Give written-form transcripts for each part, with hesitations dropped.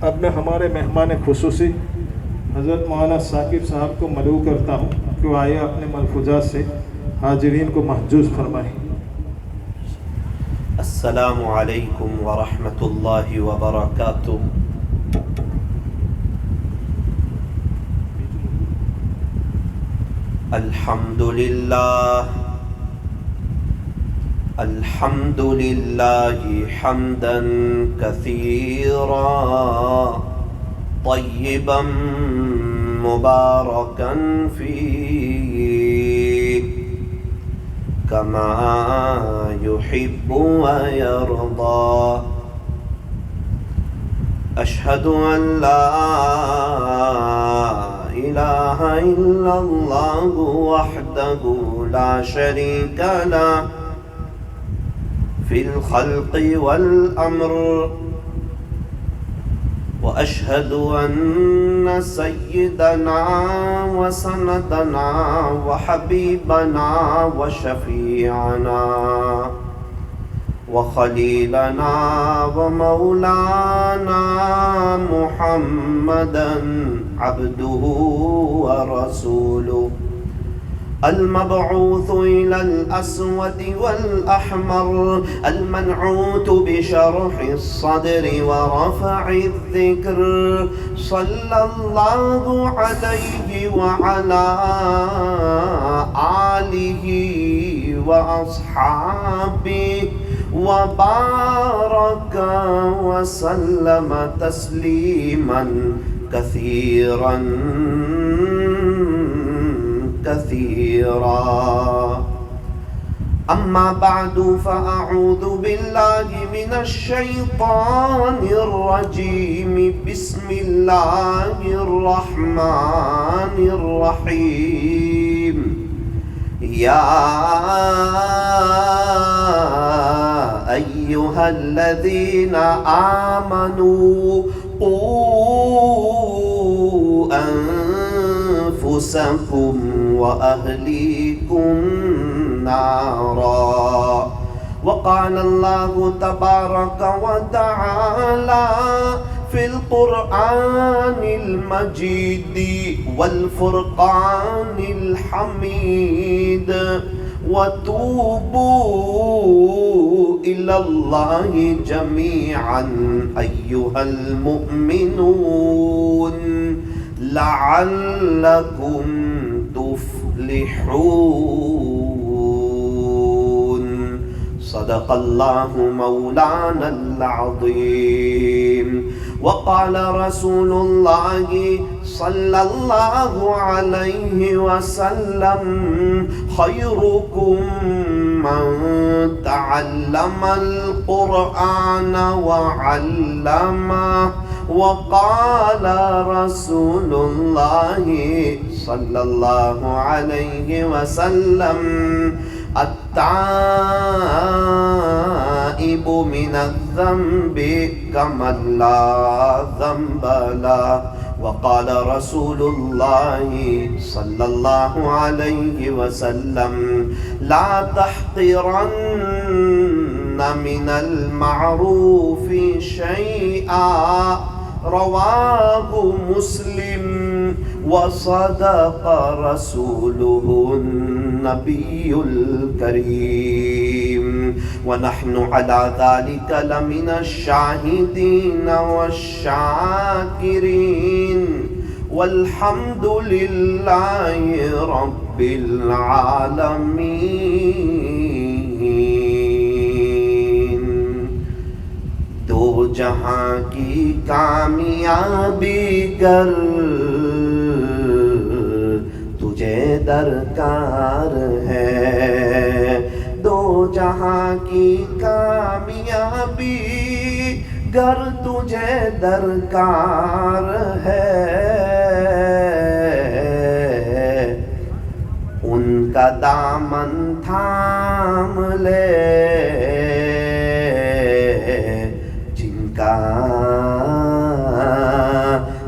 اب میں ہمارے مہمان خصوصی حضرت مولانا ثاقب صاحب کو مدعو کرتا ہوں کہ وہ آئے اپنے ملفوظات سے حاضرین کو محجوز فرمائیں۔ السلام علیکم ورحمۃ اللہ وبرکاتہ۔ الحمد للہ حمدا کثیرا طیبا مبارکا فیہ کما يحب ويرضى۔ أشهد أن لا إله إلا الله وحده لا شريك له في الخلق والأمر، وأشهد أن سيدنا وسندنا وحبيبنا وشفيعنا وخليلنا ومولانا محمدا عبده ورسوله المبعوث إلى الأسود والأحمر المنعوت بشرح الصدر ورفع الذكر، صلى الله عليه وعلى آله وأصحابه وبارك وسلم تسليما كثيرا كثيرا. أما بعد فأعوذ بالله من الشيطان الرجيم. بسم الله الرحمن الرحيم. يا أيها الذين آمنوا قوا أنفسكم وأهليكم نارا. وقال الله تبارك وتعالى في القرآن المجيد والفرقان الحميد: وتوبوا إلى الله جميعا أيها المؤمنون لعلكم تفلحون. صدق الله مولانا العظيم. وقال رسول الله صلى الله عليه وسلم: خيركم من تعلم القرآن وعلمه. وقال رسول الله صلى الله عليه وسلم: التائب من الذنب كمن لا ذنب له. وقال رسول الله صلى الله عليه وسلم: لا تحقرن من المعروف شيئا. رواه مسلم. وصدق رسوله النبي الكريم. ونحن على ذلك لمن الشاهدين والشاكرين. والحمد لله رب العالمين. دو جہاں کی کامیابی گر تجھے درکار ہے، دو جہاں کی کامیابی گر تجھے درکار ہے، ان کا دامن تھام لے جن کا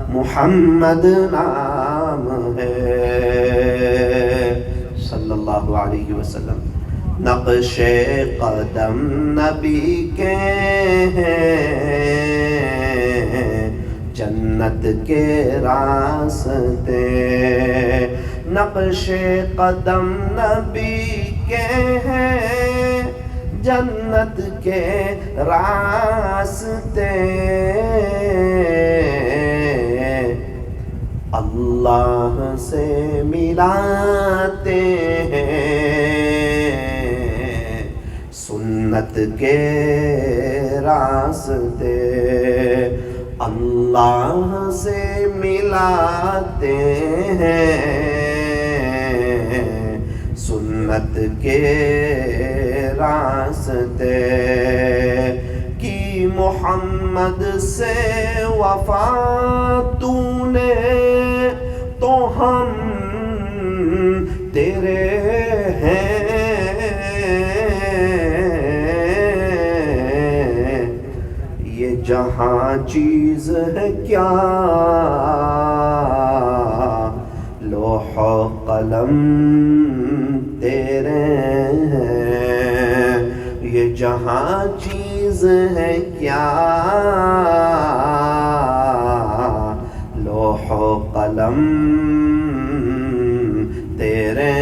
محمد نام ہے صلی اللہ علیہ وسلم. نقش قدم نبی کے ہیں جنت کے راستے، نقش قدم نبی کے ہیں جنت کے راستے، اللہ سے ملاتے ہیں سنت کے راستے، اللہ سے ملاتے ہیں سنت کے راستے، کی محمد سے وفا تو نے تو ہم تیرے ہیں، یہ جہاں چیز ہے کیا لوح و قلم تیرے ہیں، یہ جہاں چیز ہے کیا لوح و قلم تیرے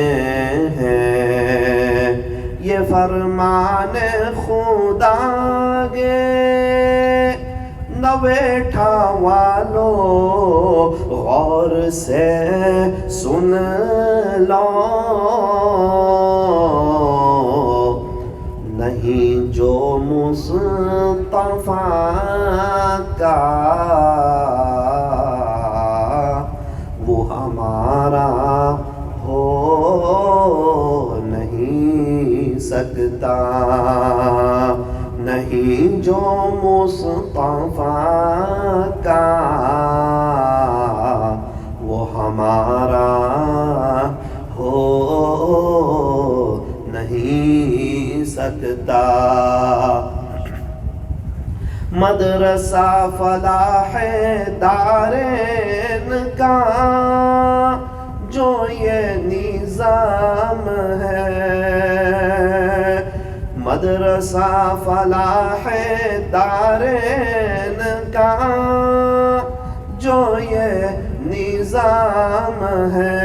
ہیں، یہ فرمان خدا گے نہ بیٹھا والو غور سے سن لو، نہیں جو مصطفیٰ کا وہ ہمارا ہو نہیں سکتا، نہیں جو مصطفیٰ کا وہ ہمارا ہو نہیں سکتا، مدرسہ فلاح دارین کا جو یہ نظام ہے، مدرسہ فلاح دارین کا جو یہ نظام ہے،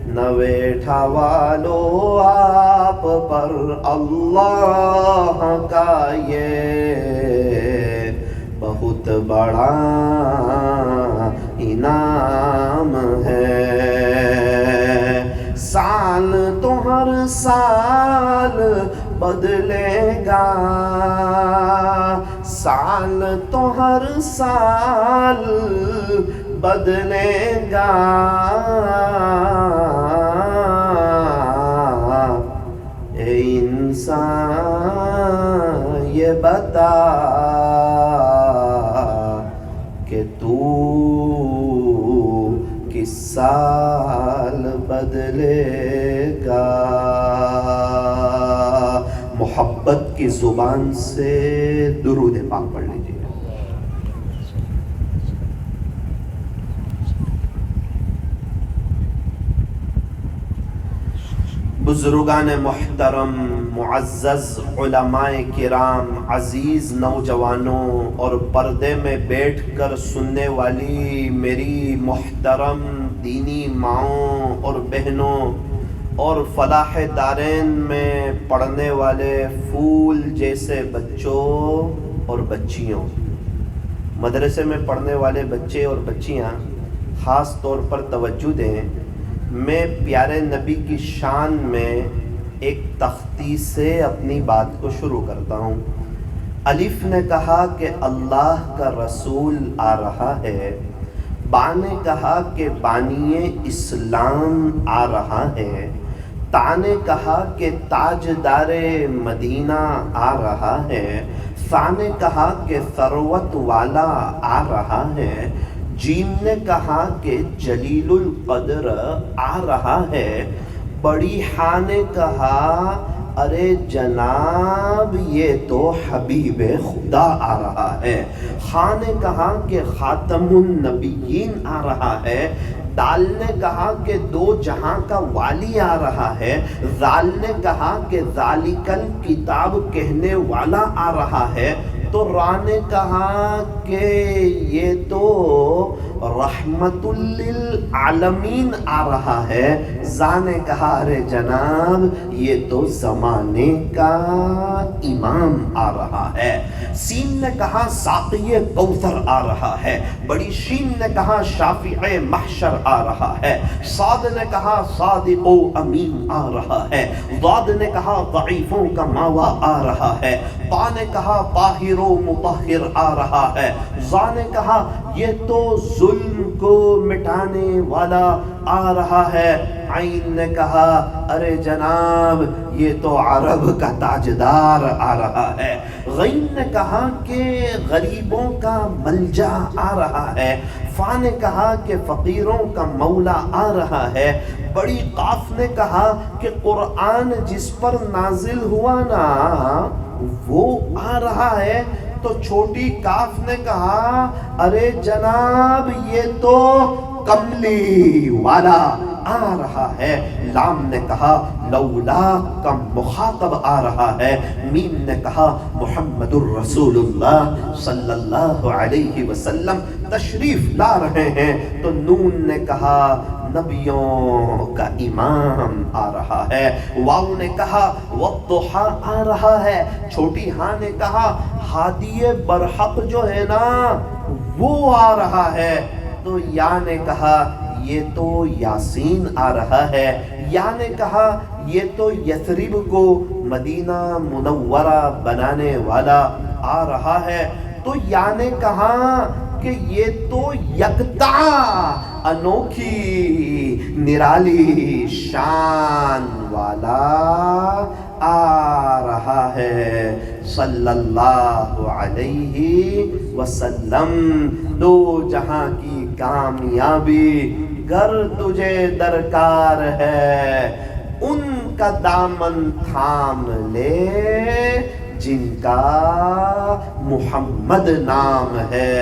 نہ بیٹھا والو آپ پر اللہ کا یہ بہت بڑا انعام ہے، سال تو ہر سال بدلے گا، سال تو ہر سال بدلے گا، اے انسان یہ بتا کہ تو کس سال بدلے گا، محبت کی زبان سے درود پاک پڑھ لیجیے۔ بزرگان محترم، معزز علماء کرام، عزیز نوجوانوں اور پردے میں بیٹھ کر سننے والی میری محترم دینی ماؤں اور بہنوں، اور فلاح دارین میں پڑھنے والے پھول جیسے بچوں اور بچیوں، مدرسے میں پڑھنے والے بچے اور بچیاں خاص طور پر توجہ دیں، میں پیارے نبی کی شان میں ایک تختی سے اپنی بات کو شروع کرتا ہوں۔ الف نے کہا کہ اللہ کا رسول آ رہا ہے، با نے کہا کہ بانی اسلام آ رہا ہے، تا نے کہا کہ تاجدار مدینہ آ رہا ہے، ثا نے کہا کہ ثروت والا آ رہا ہے، جیم نے کہا کہ جلیل القدر آ رہا ہے، بڑی ہاں نے کہا ارے جناب یہ تو حبیب خدا آ رہا ہے۔ خان نے کہا کہ خاتم النبیین آ رہا ہے۔ دال نے کہا کہ دو جہاں کا والی آ رہا ہے۔ ذال نے کہا کہ ذالک الکتاب کہنے والا آ رہا ہے۔ تو را نے کہا کہ یہ تو رحمت للعالمین آ رہا ہے۔ زا نے کہا ارے جناب یہ تو زمانے کا امام آ رہا ہے۔ سین نے کہا ساقی کوثر آ رہا ہے۔ بڑی شین نے کہا شافع محشر آ رہا ہے۔ صاد نے کہا صادق و امین آ رہا ہے۔ ضاد نے کہا ضعیفوں کا ماوا آ رہا ہے۔ طا نے کہا طاہر و مطہر آ رہا ہے۔ ظا نے کہا یہ تو ظلم کو مٹانے والا آ رہا ہے۔ عین نے کہا ارے جناب یہ تو عرب کا تاجدار آ رہا ہے۔ غین نے کہا کہ غریبوں کا ملجا آ رہا ہے۔ فا نے کہا کہ فقیروں کا مولا آ رہا ہے۔ بڑی قاف نے کہا کہ قرآن جس پر نازل ہوا نا وہ آ رہا ہے۔ تو چھوٹی کاف نے کہا ارے جناب یہ تو کملی والا آ رہا ہے۔ لام نے کہا لولا کا مخاطب آ رہا ہے۔ میم نے کہا محمد الرسول اللہ صلی اللہ علیہ وسلم تشریف لا رہے ہیں۔ تو نون نے کہا نبیوں کا امام آ رہا ہے۔ واو نے کہا والضحیٰ آ رہا ہے۔ چھوٹی ہاں نے کہا ہادی برحق جو ہے نا وہ آ رہا ہے۔ تو یا نے کہا یہ تو یاسین آ رہا ہے۔ یا نے کہا یہ تو یثرب کو مدینہ منورہ بنانے والا آ رہا ہے۔ تو یا نے کہا کہ یہ تو یکتا انوکھی نرالی شان والا آ رہا ہے صلی اللہ علیہ وسلم۔ دو جہاں کی کامیابی گر تجھے درکار ہے، ان کا دامن تھام لے جن کا محمد نام ہے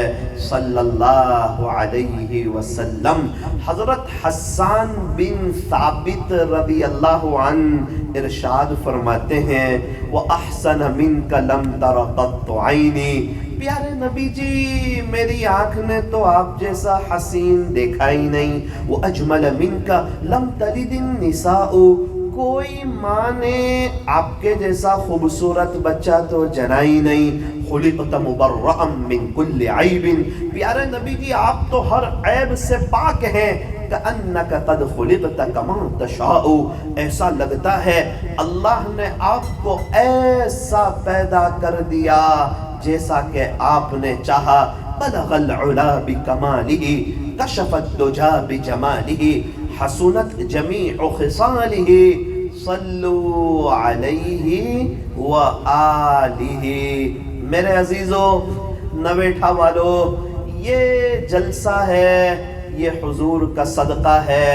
صلی اللہ علیہ وسلم۔ حضرت حسان بن ثابت رضی اللہ عنہ ارشاد فرماتے ہیں وَأَحْسَنَ مِنْكَ لَمْ تَرَ قَطُّ عَيْنِي، پیارے نبی جی میری آنکھ نے تو آپ جیسا حسین دیکھا ہی نہیں۔ وَأَجْمَلَ مِنْكَ لَمْ تَلِدِ النِّسَاءُ، کوئی ماں نے آپ کے جیسا خوبصورت بچہ تو جنا ہی نہیں۔ خلقت مبرأ من کل عیب، پیارے نبی جی آپ تو ہر عیب سے پاک ہیں۔ کأنک قد خلقت کما تشاء، ایسا لگتا ہے اللہ نے آپ کو ایسا پیدا کر دیا جیسا کہ آپ نے چاہا۔ بلغ العلا بکمالہ، کشف الدجا بجمالہ، حسنت جمیع خصالہ، صلو علیہ وآلہ۔ میرے عزیزو نویٹھا والو، یہ جلسہ ہے، یہ حضور کا صدقہ ہے،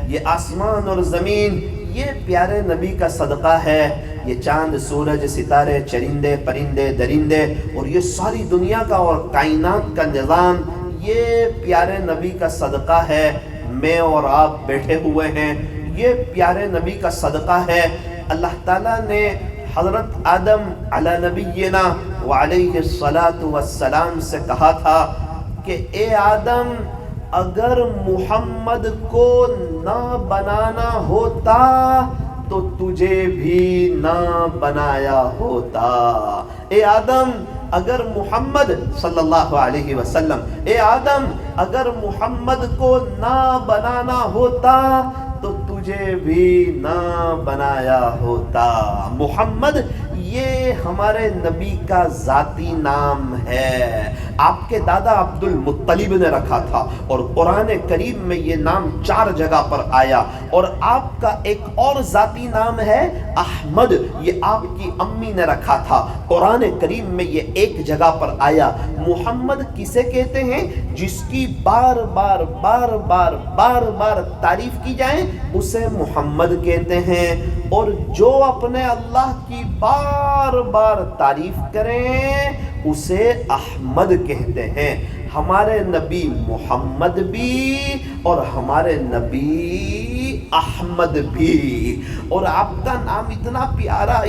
یہ آسمان اور زمین یہ پیارے نبی کا صدقہ ہے۔ یہ چاند سورج ستارے چرندے پرندے درندے اور یہ ساری دنیا کا اور کائنات کا نظام یہ پیارے نبی کا صدقہ ہے۔ میں اور آپ بیٹھے ہوئے ہیں، یہ پیارے نبی کا صدقہ ہے۔ اللہ تعالیٰ نے حضرت آدم علی نبینا وعلیہ السلام سے کہا تھا کہ اے آدم اگر محمد کو نہ بنانا ہوتا تو تجھے بھی نہ بنایا ہوتا۔ اے آدم اگر محمد صلی اللہ علیہ وسلم، اے آدم اگر محمد کو نہ بنانا ہوتا تو تجھے بھی نہ بنایا ہوتا۔ محمد یہ ہمارے نبی کا ذاتی نام ہے، آپ کے دادا عبد المطلب نے رکھا تھا، اور قرآن کریم میں یہ نام 4 جگہ پر آیا۔ اور آپ کا ایک اور ذاتی نام ہے احمد، یہ آپ کی امی نے رکھا تھا، قرآن کریم میں یہ 1 جگہ پر آیا۔ محمد کسے کہتے ہیں؟ جس کی بار بار بار بار بار بار تعریف کی جائے اسے محمد کہتے ہیں۔ اور جو اپنے اللہ کی بار بار تعریف کریں اسے احمد کہتے ہیں۔ ہمارے نبی محمد بھی اور ہمارے نبی احمد بھی، اور آپ کا نام اتنا پیارا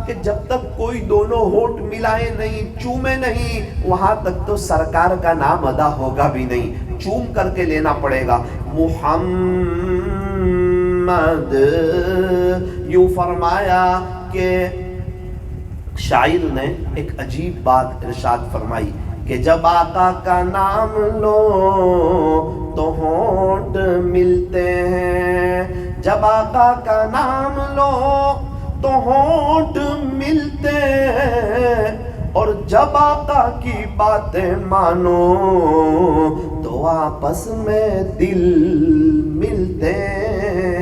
کہ جب تک کوئی دونوں ہونٹ ملائے نہیں، چومے نہیں، وہاں تک تو سرکار کا نام ادا ہوگا بھی نہیں، چوم کر کے لینا پڑے گا۔ محمد، یوں فرمایا کہ شاعر نے ایک عجیب بات ارشاد فرمائی کہ جب آقا کا نام لو تو ہونٹ ملتے ہیں، جب آقا کا نام لو تو ہونٹ ملتے ہیں، اور جب آقا کی باتیں مانو تو آپس میں دل ملتے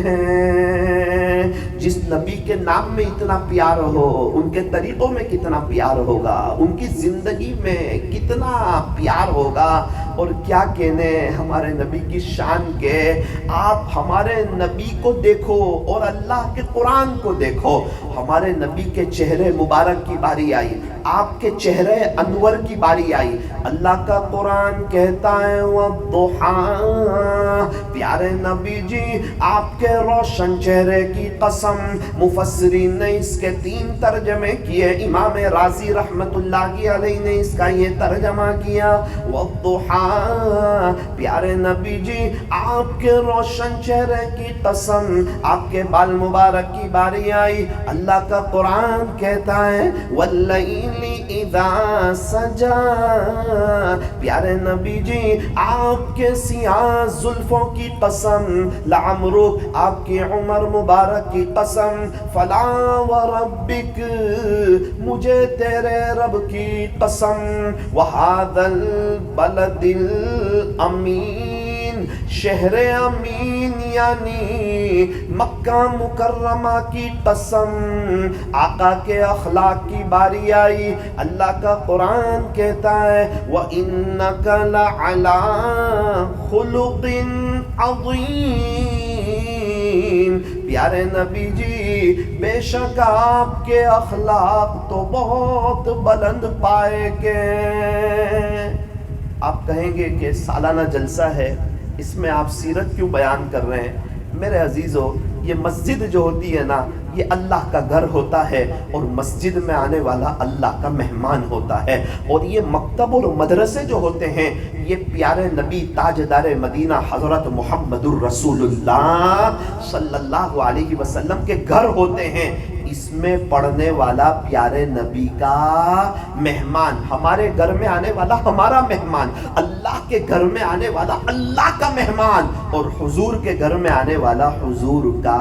ہیں۔ جس نبی کے نام میں اتنا پیار ہو، ان کے طریقوں میں کتنا پیار ہوگا، ان کی زندگی میں کتنا پیار ہوگا۔ اور کیا کہنے ہمارے نبی کی شان کے، آپ ہمارے نبی کو دیکھو اور اللہ کے قرآن کو دیکھو۔ ہمارے نبی کے چہرے مبارک کی باری آئی، آپ کے چہرے انور کی باری آئی۔ اللہ کا قرآن کہتا ہے وَالضُّحَىٰ، پیارے نبی جی آپ کے روشن چہرے کی قسم۔ مفسرین نے اس کے 3 ترجمے کیے، امام رازی رحمت اللہ علیہ نے اس کا یہ ترجمہ کیا وَالضُّحَىٰ، پیارے نبی جی آپ کے روشن چہرے کی قسم، آپ کے بال مبارک کی باری آئی۔ اللہ کا قرآن کہتا ہے وَاللَّيْلِ اِذَا سَجَىٰ، پیارے نبی جی آپ کے سیاہ زلفوں کی قسم، لعمرک آپ کی عمر مبارک کی قسم، فلا وربک مجھے تیرے رب کی قسم، وَهَذَا الْبَلَدِ الْأَمِينَ، شہر امین یعنی مکہ مکرمہ کی قسم۔ آقا کے اخلاق کی باری آئی، اللہ کا قرآن کہتا ہے وَإِنَّكَ لَعَلَىٰ خُلُقٍ عَظِيمٍ، پیارے نبی جی بے شک آپ کے اخلاق تو بہت بلند پائے گئے۔ آپ کہیں گے کہ سالانہ جلسہ ہے، اس میں آپ سیرت کیوں بیان کر رہے ہیں؟ میرے عزیزو، یہ مسجد جو ہوتی ہے نا، یہ اللہ کا گھر ہوتا ہے، اور مسجد میں آنے والا اللہ کا مہمان ہوتا ہے، اور یہ مکتب اور مدرسے جو ہوتے ہیں یہ پیارے نبی تاجدار مدینہ حضرت محمد الرسول اللہ صلی اللہ علیہ وسلم کے گھر ہوتے ہیں۔ اس میں پڑھنے والا پیارے نبی کا مہمان، ہمارے گھر میں آنے والا ہمارا مہمان، اللہ کے گھر میں آنے والا اللہ کا مہمان، اور حضور کے گھر میں آنے والا حضور کا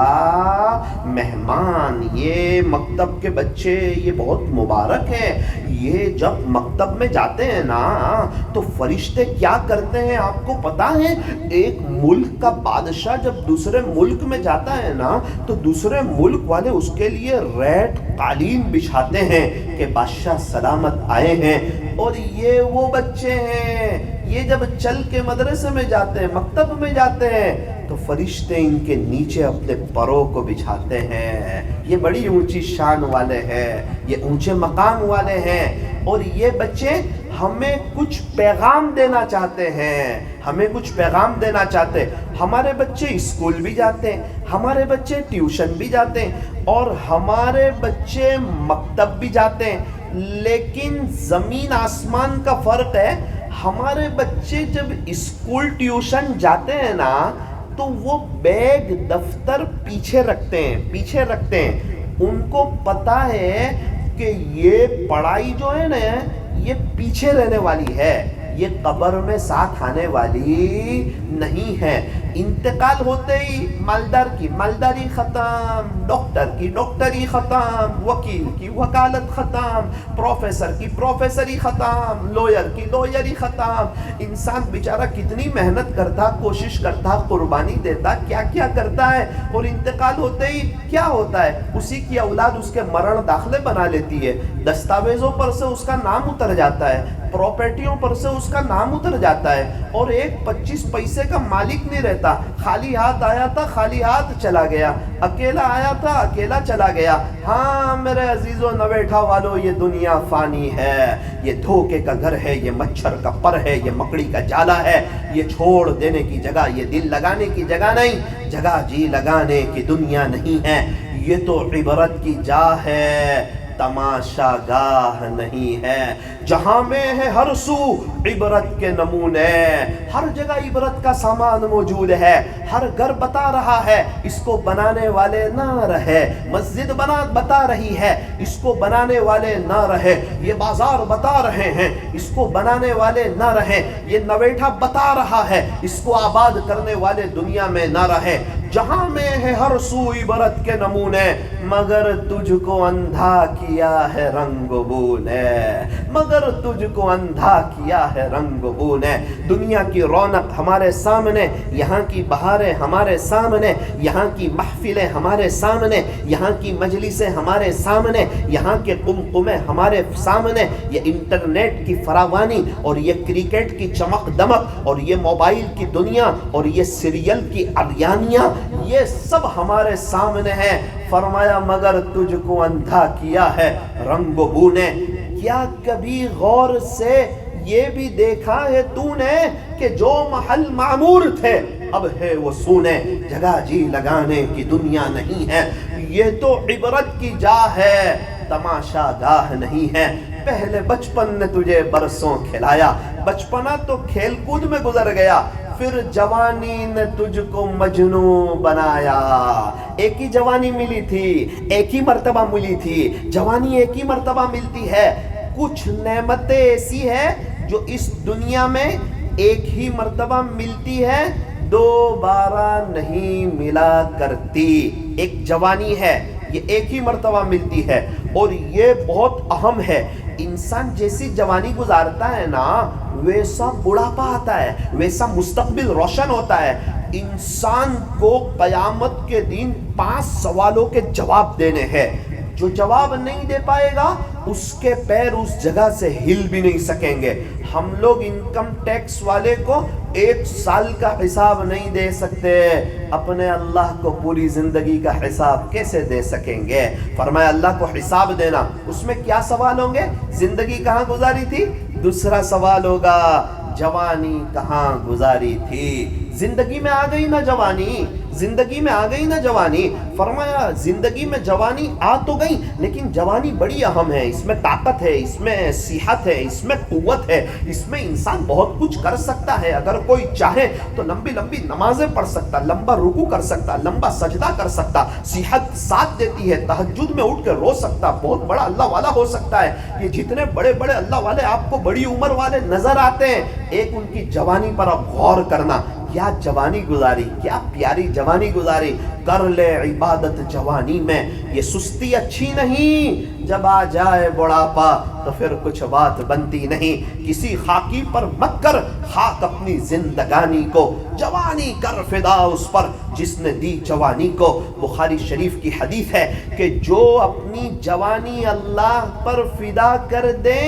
مہمان۔ یہ مکتب کے بچے یہ بہت مبارک ہے۔ یہ جب مکتب میں جاتے ہیں نا تو فرشتے کیا کرتے ہیں آپ کو پتا ہے؟ ایک ملک کا بادشاہ جب دوسرے ملک میں جاتا ہے نا تو دوسرے ملک والے اس کے لیے ریڈ قالین بچھاتے ہیں کہ بادشاہ سلامت آئے ہیں۔ اور یہ وہ بچے ہیں، یہ جب چل کے مدرسے میں جاتے ہیں، مکتب میں جاتے ہیں تو فرشتے ان کے نیچے اپنے پروں کو بچھاتے ہیں۔ یہ بڑی اونچی شان والے ہیں، یہ اونچے مقام والے ہیں، اور یہ بچے ہمیں کچھ پیغام دینا چاہتے ہیں، ہمیں کچھ پیغام دینا چاہتے ہیں۔ ہمارے بچے اسکول بھی جاتے ہیں، ہمارے بچے ٹیوشن بھی جاتے ہیں، اور ہمارے بچے مکتب بھی جاتے ہیں، لیکن زمین آسمان کا فرق ہے۔ ہمارے بچے جب اسکول ٹیوشن جاتے ہیں نا تو وہ بیگ دفتر پیچھے رکھتے ہیں، ان کو پتا ہے کہ یہ پڑھائی جو ہے نا یہ پیچھے رہنے والی ہے، یہ قبر میں ساتھ آنے والی نہیں ہے۔ انتقال ہوتے ہی مالدار کی مالداری ختم، ڈاکٹر کی ڈاکٹری ختم، وکیل کی وکالت ختم، پروفیسر کی پروفیسری ختم، لویر کی لویری ختم۔ انسان بیچارہ کتنی محنت کرتا، کوشش کرتا، قربانی دیتا، کیا کیا کرتا ہے، اور انتقال ہوتے ہی کیا ہوتا ہے؟ اسی کی اولاد اس کے مرن داخلے بنا لیتی ہے، دستاویزوں پر سے اس کا نام اتر جاتا ہے، پراپرٹیوں پر سے اس کا نام اتر جاتا ہے، اور ایک 25 پیسے کا مالک نہیں رہتا۔ دیتا. خالی ہاتھ آیا تھا, خالی ہاتھ چلا گیا. اکیلا آیا تھا, اکیلا چلا گیا. ہاں میرے عزیزو نویٹھا والو, یہ دنیا فانی ہے, یہ دھوکے کا گھر ہے, یہ مچھر کا پر ہے, یہ مکڑی کا جالا ہے, یہ چھوڑ دینے کی جگہ, یہ دل لگانے کی جگہ نہیں, جگہ جی لگانے کی دنیا نہیں ہے. یہ تو عبرت کی جا ہے, تماشا گاہ نہیں ہے. جہاں میں ہے ہر سو عبرت کے نمونے, ہر جگہ عبرت کا سامان موجود ہے. ہر گھر بتا رہا ہے اس کو بنانے والے نہ رہے, مسجد بتا رہی ہے اس کو بنانے والے نہ رہے, یہ بازار بتا رہے ہیں اس کو بنانے والے نہ رہے, یہ نویٹھا بتا رہا ہے اس کو آباد کرنے والے دنیا میں نہ رہے. جہاں میں ہے ہر سو عبرت کے نمونے, مگر تجھ کو اندھا کیا ہے رنگ و بو نے, مگر تجھ کو اندھا کیا ہے رنگ و بو نے. دنیا کی رونق ہمارے سامنے, یہاں کی بہاریں ہمارے سامنے, یہاں کی محفلیں ہمارے سامنے, یہاں کی مجلسیں ہمارے سامنے, یہاں کے قمقمے ہمارے سامنے, یہ انٹرنیٹ کی فراوانی اور یہ کرکٹ کی چمک دمک اور یہ موبائل کی دنیا اور یہ سیریل کی اریانیاں, یہ سب ہمارے سامنے ہے. فرمایا مگر تجھ کو اندھا کیا ہے رنگ و بو نے. کیا کبھی غور سے یہ بھی دیکھا ہے تو نے کہ جو محل معمور تھے اب ہے وہ سونے, جگہ جی لگانے کی دنیا نہیں ہے. یہ تو عبرت کی جا ہے, تماشا گاہ نہیں ہے. پہلے بچپن نے تجھے برسوں کھلایا, بچپنا تو کھیل کود میں گزر گیا, پھر جوانی نے تجھ کو مجنوں بنایا. ایک ہی جوانی ملی تھی, ایک ہی مرتبہ ملی تھی, جوانی ایک ہی مرتبہ ملتی ہے. کچھ نعمتیں ایسی ہے جو اس دنیا میں ایک ہی مرتبہ ملتی ہے, دوبارہ نہیں ملا کرتی. ایک جوانی ہے, یہ ایک ہی مرتبہ ملتی ہے, اور یہ بہت اہم ہے. انسان جیسی جوانی گزارتا ہے نا ویسا بڑھاپا آتا ہے, ویسا مستقبل روشن ہوتا ہے. انسان کو قیامت کے دن 5 سوالوں کے جواب دینے ہیں. جو جواب نہیں دے پائے گا اس کے پیر اس جگہ سے ہل بھی نہیں سکیں گے. ہم لوگ انکم ٹیکس والے کو 1 سال کا حساب نہیں دے سکتے, اپنے اللہ کو پوری زندگی کا حساب کیسے دے سکیں گے؟ فرمایا اللہ کو حساب دینا, اس میں کیا سوال ہوں گے؟ زندگی کہاں گزاری تھی. دوسرا سوال ہوگا جوانی کہاں گزاری تھی. زندگی میں آ گئی نا جوانی, زندگی میں آ گئی نا جوانی. فرمایا زندگی میں جوانی آ تو گئی لیکن جوانی بڑی اہم ہے, اس میں طاقت ہے, اس میں صحت ہے, اس میں قوت ہے, اس میں انسان بہت کچھ کر سکتا ہے. اگر کوئی چاہے تو لمبی لمبی نمازیں پڑھ سکتا, لمبا رکوع کر سکتا, لمبا سجدہ کر سکتا. صحت ساتھ دیتی ہے, تہجد میں اٹھ کے رو سکتا, بہت بڑا اللہ والا ہو سکتا ہے. یہ جتنے بڑے بڑے اللہ والے آپ کو بڑی عمر والے نظر آتے ہیں, ایک ان کی جوانی پر آپ غور کرنا. کیا جوانی گزاری, کیا پیاری جوانی گزاری. کر لے عبادت جوانی میں, یہ سستی اچھی نہیں. جب آ جائے بڑھاپا تو پھر کچھ بات بنتی نہیں. کسی خاکی پر مت کر خاک اپنی زندگانی کو, جوانی کر فدا اس پر جس نے دی جوانی کو. بخاری شریف کی حدیث ہے کہ جو اپنی جوانی اللہ پر فدا کر دے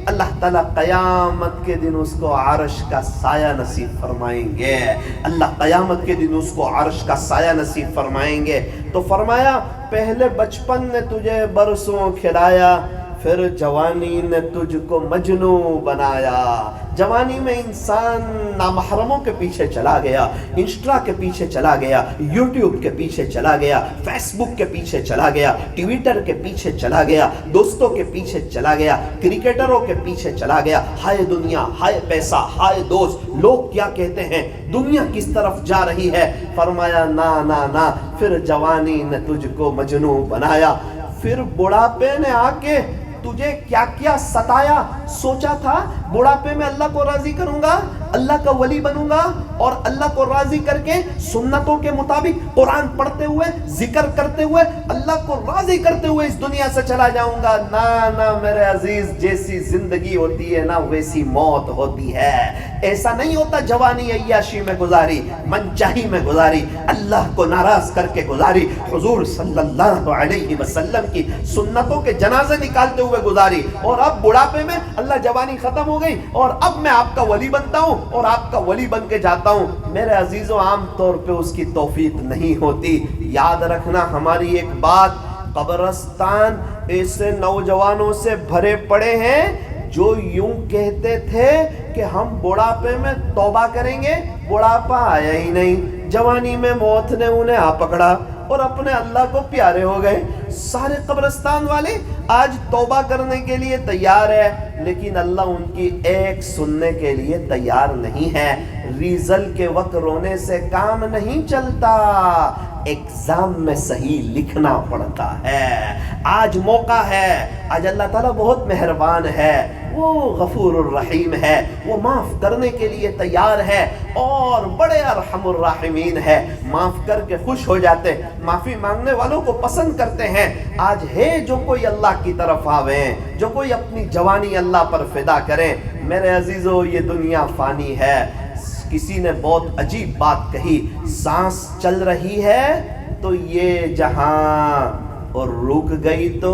اللہ تعالیٰ قیامت کے دن اس کو عرش کا سایہ نصیب فرمائیں گے. اللہ قیامت کے دن اس کو عرش کا سایہ نصیب فرمائیں گے. تو فرمایا پہلے بچپن نے تجھے برسوں کھلایا, پھر جوانی نے تجھ کو مجنوں بنایا. جوانی میں انسان نامحرموں کے پیچھے چلا گیا, انسٹا کے پیچھے چلا گیا, یوٹیوب کے پیچھے چلا گیا, فیس بک کے پیچھے چلا گیا, ٹویٹر کے پیچھے چلا گیا, دوستوں کے پیچھے چلا گیا, کرکٹروں کے پیچھے چلا گیا. ہائے دنیا, ہائے پیسہ, ہائے دوست, لوگ کیا کہتے ہیں, دنیا کس طرف جا رہی ہے. فرمایا نا نا نا, پھر جوانی نے تجھ کو مجنوں بنایا. پھر بڑھاپے نے آ کے تجھے کیا کیا ستایا. سوچا تھا بڑھاپے میں اللہ کو راضی کروں گا, اللہ کا ولی بنوں گا اور اللہ کو راضی کر کے سنتوں کے مطابق قرآن پڑھتے ہوئے, ذکر کرتے ہوئے, اللہ کو راضی کرتے ہوئے اس دنیا سے چلا جاؤں گا. نا نا میرے عزیز, جیسی زندگی ہوتی ہے نا ویسی موت ہوتی ہے. ایسا نہیں ہوتا جوانی عیاشی میں گزاری, منچاہی میں گزاری, اللہ کو ناراض کر کے گزاری, حضور صلی اللہ علیہ وسلم کی سنتوں کے جنازے نکالتے ہوئے گزاری, اور اب بڑھاپے میں اللہ جوانی ختم ہو گئی اور اب میں آپ کا ولی بنتا ہوں اور آپ کا ولی بن کے جاتا ہوں. میرے عزیزوں عام طور پہ اس کی توفیق نہیں ہوتی. یاد رکھنا ہماری ایک بات، قبرستان ایسے نوجوانوں سے بھرے پڑے ہیں جو یوں کہتے تھے کہ ہم بڑھاپے میں توبہ کریں گے، بڑھاپا آیا ہی نہیں، جوانی میں موت نے انہیں آ پکڑا اور اپنے اللہ کو پیارے ہو گئے. سارے قبرستان والے آج توبہ کرنے کے لیے تیار ہے، لیکن اللہ ان کی ایک سننے کے لیے تیار نہیں ہے. ریزل کے وقت رونے سے کام نہیں چلتا، ایگزام میں صحیح لکھنا پڑتا ہے. آج موقع ہے، آج اللہ تعالیٰ بہت مہربان ہے، وہ غفور الرحیم ہے، وہ معاف کرنے کے لیے تیار ہے اور بڑے ارحم الراحمین ہے. معاف کر کے خوش ہو جاتے، معافی مانگنے والوں کو پسند کرتے ہیں. آج ہے جو کوئی اللہ کی طرف آویں، جو کوئی اپنی جوانی اللہ پر فدا کریں. میرے عزیزو یہ دنیا فانی ہے. کسی نے بہت عجیب بات کہی، سانس چل رہی ہے تو یہ جہاں اور رک گئی تو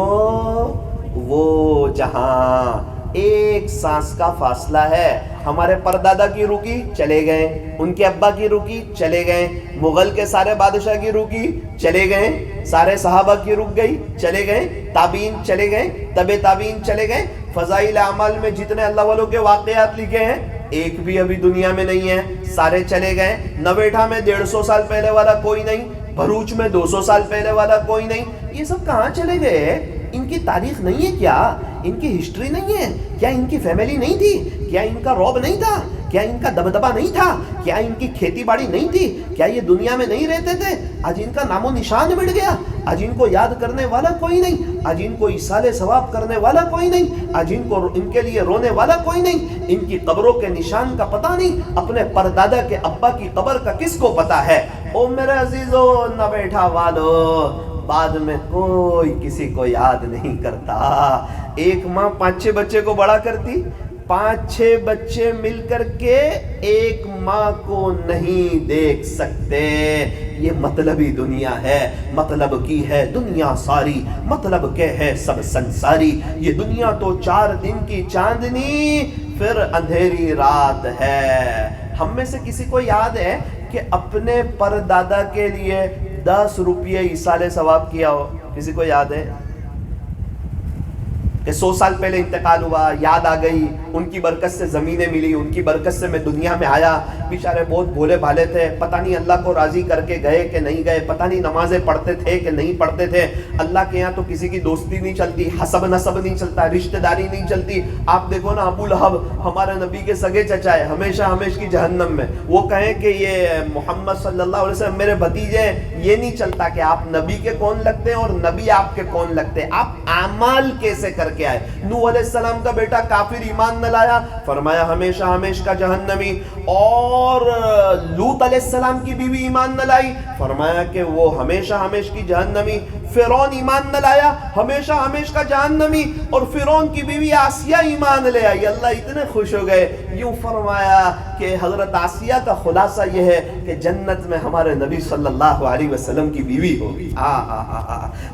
وہ جہاں، ایک سانس کا فاصلہ ہے. ہمارے پردادا کی رکی چلے گئے، ان کے ابا کی رکی چلے گئے، مغل کے سارے بادشاہ کی رکی چلے گئے، سارے صحابہ کی رک گئی چلے گئے، تابعین چلے گئے، تبع تابعین چلے گئے. فضائل اعمال میں جتنے اللہ والوں کے واقعات لکھے ہیں ایک بھی ابھی دنیا میں نہیں ہے، سارے چلے گئے. نویٹھا میں 150 سال پہلے والا کوئی نہیں، بھروچ میں 200 سال پہلے والا کوئی نہیں. یہ سب کہاں چلے گئے؟ ان کی تاریخ نہیں ہے کیا؟ ان کی ہسٹری نہیں ہے کیا؟ ان کی فیملی نہیں تھی کیا؟ ان کا روب نہیں تھا کیا؟ ان کا دبدبہ نہیں تھا کیا؟ ان کی کھیتی باڑی نہیں تھی کیا؟ یہ دنیا میں نہیں رہتے تھے؟ آج ان کا نام و نشان مٹ گیا. آج ان کو یاد کرنے والا کوئی نہیں، آج ان کو ایصال ثواب کرنے والا کوئی نہیں، آج ان کے لیے رونے والا کوئی نہیں. ان کی قبروں کے نشان کا پتہ نہیں، اپنے پردادا کے ابا کی قبر کا کس کو پتہ ہے؟ او میرے عزیزو، نہ بیٹھا والو، بعد میں کوئی کسی کو یاد نہیں کرتا. ایک ماں 5-6 بچے کو بڑا کرتی، 5-6 بچے مل کر کے ایک ماں کو نہیں دیکھ سکتے. یہ مطلبی دنیا ہے، مطلب کی ہے دنیا ساری، مطلب کے ہے سب سنساری. یہ دنیا تو 4 دن کی چاندنی پھر اندھیری رات ہے. ہم میں سے کسی کو یاد ہے کہ اپنے پردادا کے لیے 10 روپیے ایصال ثواب کیا ہو؟ کسی کو یاد ہے کہ 100 سال پہلے انتقال ہوا، یاد آ گئی، ان کی برکت سے زمینیں ملی، ان کی برکت سے میں دنیا میں آیا. بیچارے بہت بھولے بھالے تھے، پتہ نہیں اللہ کو راضی کر کے گئے کہ نہیں گئے، پتہ نہیں نمازیں پڑھتے تھے کہ نہیں پڑھتے تھے. اللہ کے یہاں تو کسی کی دوستی نہیں چلتی، حسب نسب نہیں چلتا، رشتہ داری نہیں چلتی. آپ دیکھو نا، ابو لہب ہمارے نبی کے سگے چچا ہے، ہمیشہ کی جہنم میں. وہ کہیں کہ یہ محمد صلی اللہ علیہ وسلم میرے بھتیجے ہیں، یہ نہیں چلتا کہ آپ نبی کے کون لگتے ہیں اور نبی آپ کے کون لگتے ہیں. آپ اعمال کیسے کر کے آئے؟ نوح علیہ السلام کا بیٹا کافر ایمان نہ لایا، فرمایا ہمیشہ کا جہنمی. اور لوط علیہ السلام کی بیوی ایمان نہ لائی، فرمایا کہ وہ ہمیشہ کی جہنمی. فرعون ایمان نہ لایا، ہمیشہ کا جہنمی. اور فرعون کی بیوی آسیہ ایمان لے آئی، اللہ اتنے خوش ہو گئے. یوں فرمایا کہ حضرت آسیہ کا خلاصہ یہ ہے کہ جنت میں ہمارے نبی صلی اللہ علیہ وسلم کی بیوی ہوگی.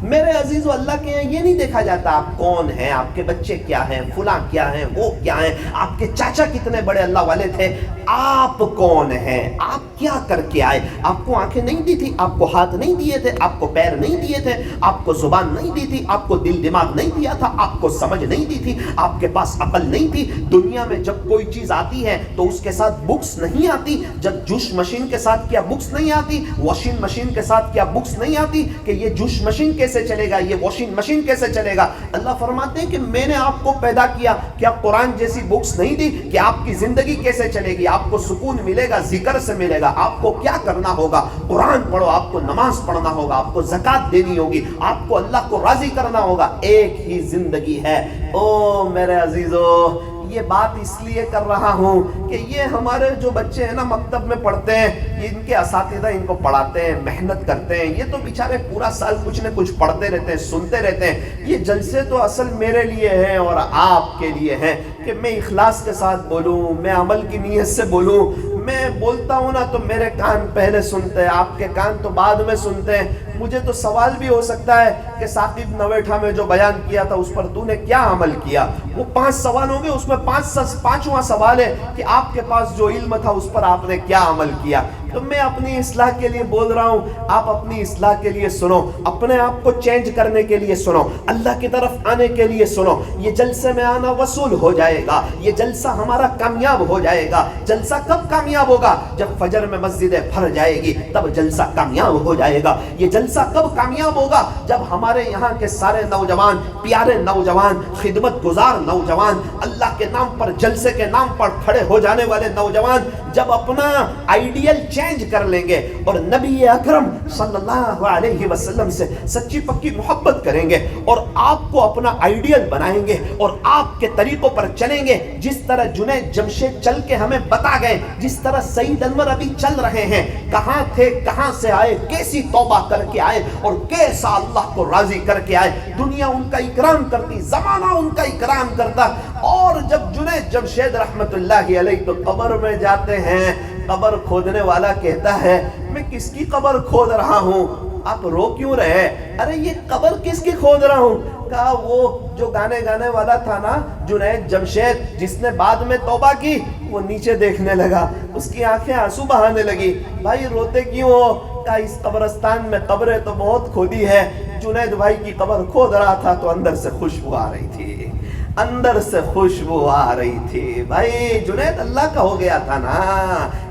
میرے عزیزو، اللہ کے یہاں یہ نہیں دیکھا جاتا آپ کون ہیں، آپ کے بچے کیا ہیں، فلاں کیا ہیں، وہ کیا ہیں، آپ کے چاچا کتنے بڑے اللہ والے تھے. آپ کون ہیں؟ آپ کیا کر کے آئے؟ آپ کو آنکھیں نہیں دی تھی، آپ کو ہاتھ نہیں دیے تھے، آپ کو پیر نہیں دیے تھے، آپ کو زبان نہیں دی تھی، آپ کو دل دماغ نہیں دیا تھا، آپ کو سمجھ نہیں دی تھی، آپ کے پاس عقل نہیں تھی. دنیا میں جب کوئی چیز آتی ہے تو اس کے ساتھ بکس نہیں آتی. جب جوش مشین کے ساتھ کیا بکس نہیں آتی؟ واشنگ مشین کے ساتھ کیا بکس نہیں آتی کہ یہ جوش مشین کیسے چلے گا، یہ واشنگ مشین کیسے چلے گا؟ اللہ فرماتے ہیں کہ میں نے آپ کو پیدا کیا، کیا قرآن جیسی بکس نہیں دی کہ آپ کی زندگی کیسے چلے گی؟ آپ کو سکون ملے گا، ذکر سے ملے گا. آپ کو کیا کرنا ہوگا؟ قرآن پڑھو، آپ کو نماز پڑھنا ہوگا، آپ کو زکوٰۃ دینی ہوگی، آپ کو اللہ کو راضی کرنا ہوگا. ایک ہی زندگی ہے. او میرے عزیزو، یہ بات اس لیے کر رہا ہوں کہ یہ ہمارے جو بچے ہیں نا مکتب میں پڑھتے ہیں، ان کے اساتذہ ان کو پڑھاتے ہیں، محنت کرتے ہیں. یہ تو بیچارے پورا سال کچھ نہ کچھ پڑھتے رہتے ہیں، سنتے رہتے ہیں. یہ جلسے تو اصل میرے لیے ہیں اور آپ کے لیے ہیں کہ میں اخلاص کے ساتھ بولوں، میں عمل کی نیت سے بولوں. میں بولتا ہوں نا تو میرے کان پہلے سنتے ہیں، آپ کے کان تو بعد میں سنتے ہیں. مجھے تو سوال بھی ہو سکتا ہے کہ ثاقب نویٹھا میں جو بیان کیا تھا اس پر تو نے کیا عمل کیا؟ وہ 5 سوال ہوں گے، اس میں 5واں سوال ہے کہ آپ کے پاس جو علم تھا اس پر آپ نے کیا عمل کیا. تو میں اپنی اصلاح کے لیے بول رہا ہوں، آپ اپنی اصلاح کے لیے سنو، اپنے آپ کو چینج کرنے کے لیے سنو، اللہ کی طرف آنے کے لیے سنو. یہ جلسے میں آنا وصول ہو جائے گا، یہ جلسہ ہمارا کامیاب ہو جائے گا. جلسہ کب کامیاب ہوگا؟ جب فجر میں مسجدیں بھر جائے گی تب جلسہ کامیاب ہو جائے گا. یہ جلسہ کب کامیاب ہوگا؟ جب ہمارے یہاں کے سارے نوجوان، پیارے نوجوان، خدمت گزار نوجوان، اللہ کے نام پر، جلسے کے نام پر کھڑے ہو جانے والے نوجوان جب اپنا آئیڈیل چینج کر لیں گے اور نبی اکرم صلی اللہ علیہ وسلم سے سچی پکی محبت کریں گے اور آپ کو اپنا آئیڈیل بنائیں گے اور آپ کے طریقوں پر چلیں گے، جس طرح جنید جمشید چل کے ہمیں بتا گئے، جس طرح سعید انور ابھی چل رہے ہیں، کہاں تھے، کہاں سے آئے، کیسی توبہ کر کے آئے اور کیسا اللہ کو راضی کر کے آئے. دنیا ان کا اکرام کرتی، زمانہ ان کا اکرام کرتا. اور جب جنید جمشید رحمت اللہ علیہ تو قبر میں جاتے ہیں، قبر کھودنے والا کہتا ہے میں کس کی قبر کھود رہا ہوں؟ آپ رو کیوں رہے؟ ارے یہ قبر کس کی کھود رہا ہوں؟ کہا وہ جو گانے گانے والا تھا نا جنید جمشید، جس نے بعد میں توبہ کی، وہ نیچے دیکھنے لگا، اس کی آنکھیں آنسو بہانے لگی. بھائی روتے کیوں ہو؟ کہا اس قبرستان میں قبریں تو بہت کھودی ہے، جنید بھائی کی قبر کھود رہا تھا تو اندر سے خوشبو آ رہی تھی، اندر سے خوشبو آ رہی تھی. بھائی جنید اللہ کا ہو گیا تھا نا،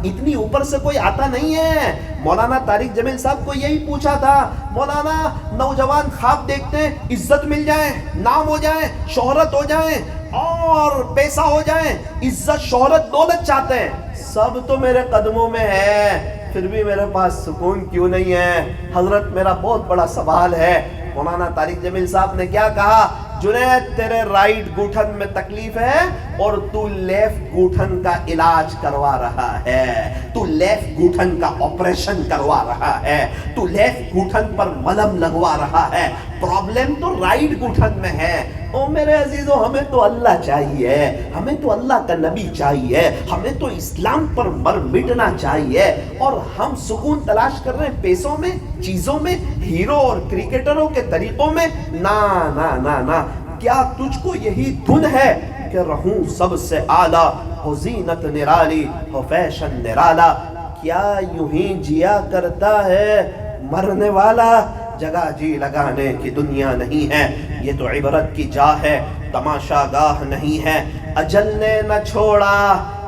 اتنی اوپر سے کوئی آتا نہیں ہے. مولانا طارق جمیل صاحب کو یہی پوچھا تھا، مولانا نوجوان خواب دیکھتے ہیں عزت مل جائے، نام ہو جائے، شہرت ہو جائے اور پیسہ ہو جائے، عزت شہرت دولت چاہتے ہیں، سب تو میرے قدموں میں ہے، پھر بھی میرے پاس سکون کیوں نہیں ہے؟ حضرت میرا بہت بڑا سوال ہے. مولانا طارق جمیل صاحب نے کیا کہا؟ جنید تیرے رائٹ گھٹن میں تکلیف ہے اور تو لیفٹ گھٹن کا علاج کروا رہا ہے، تو لیفٹ گھٹن کا آپریشن کروا رہا ہے، تو لیفٹ گھٹن پر ملم لگوا رہا ہے، پرابلم تو رائٹ گھٹن میں ہے. او میرے عزیزوں، ہمیں تو اللہ چاہیے، ہمیں تو اللہ کا نبی چاہیے، ہمیں تو اسلام پر مر مٹنا چاہیے، اور ہم سکون تلاش کر رہے ہیں پیسوں میں، چیزوں میں، ہیرو اور کرکٹروں کے طریقوں میں. نا نا نا نا، کیا تجھ کو یہی دھن ہے کہ رہوں سب سے اعلیٰ، ہو زینت نرالی، ہو فیشن نرالا؟ کیا یوں ہی جیا کرتا ہے مرنے والا؟ جگہ جی لگانے کی دنیا نہیں ہے، یہ تو عبرت کی جا ہے، تماشا گاہ نہیں ہے. اجل نے نہ چھوڑا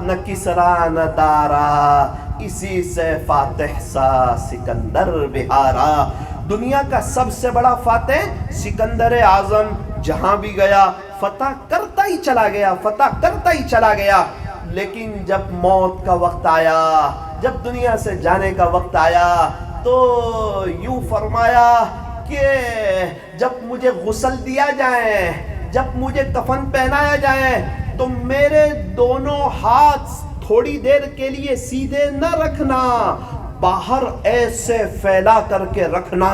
نہ کسرا نہ دارا، اسی سے فاتح سا سکندر بہارا. دنیا کا سب سے بڑا فاتح سکندر اعظم جہاں بھی گیا فتح کرتا ہی چلا گیا، فتح کرتا ہی چلا گیا. لیکن جب موت کا وقت آیا، جب دنیا سے جانے کا وقت آیا، تو یوں فرمایا کہ جب مجھے غسل دیا جائے، جب مجھے کفن پہنایا جائے، تو میرے دونوں ہاتھ تھوڑی دیر کے لیے سیدھے نہ رکھنا، باہر ایسے پھیلا کر کے رکھنا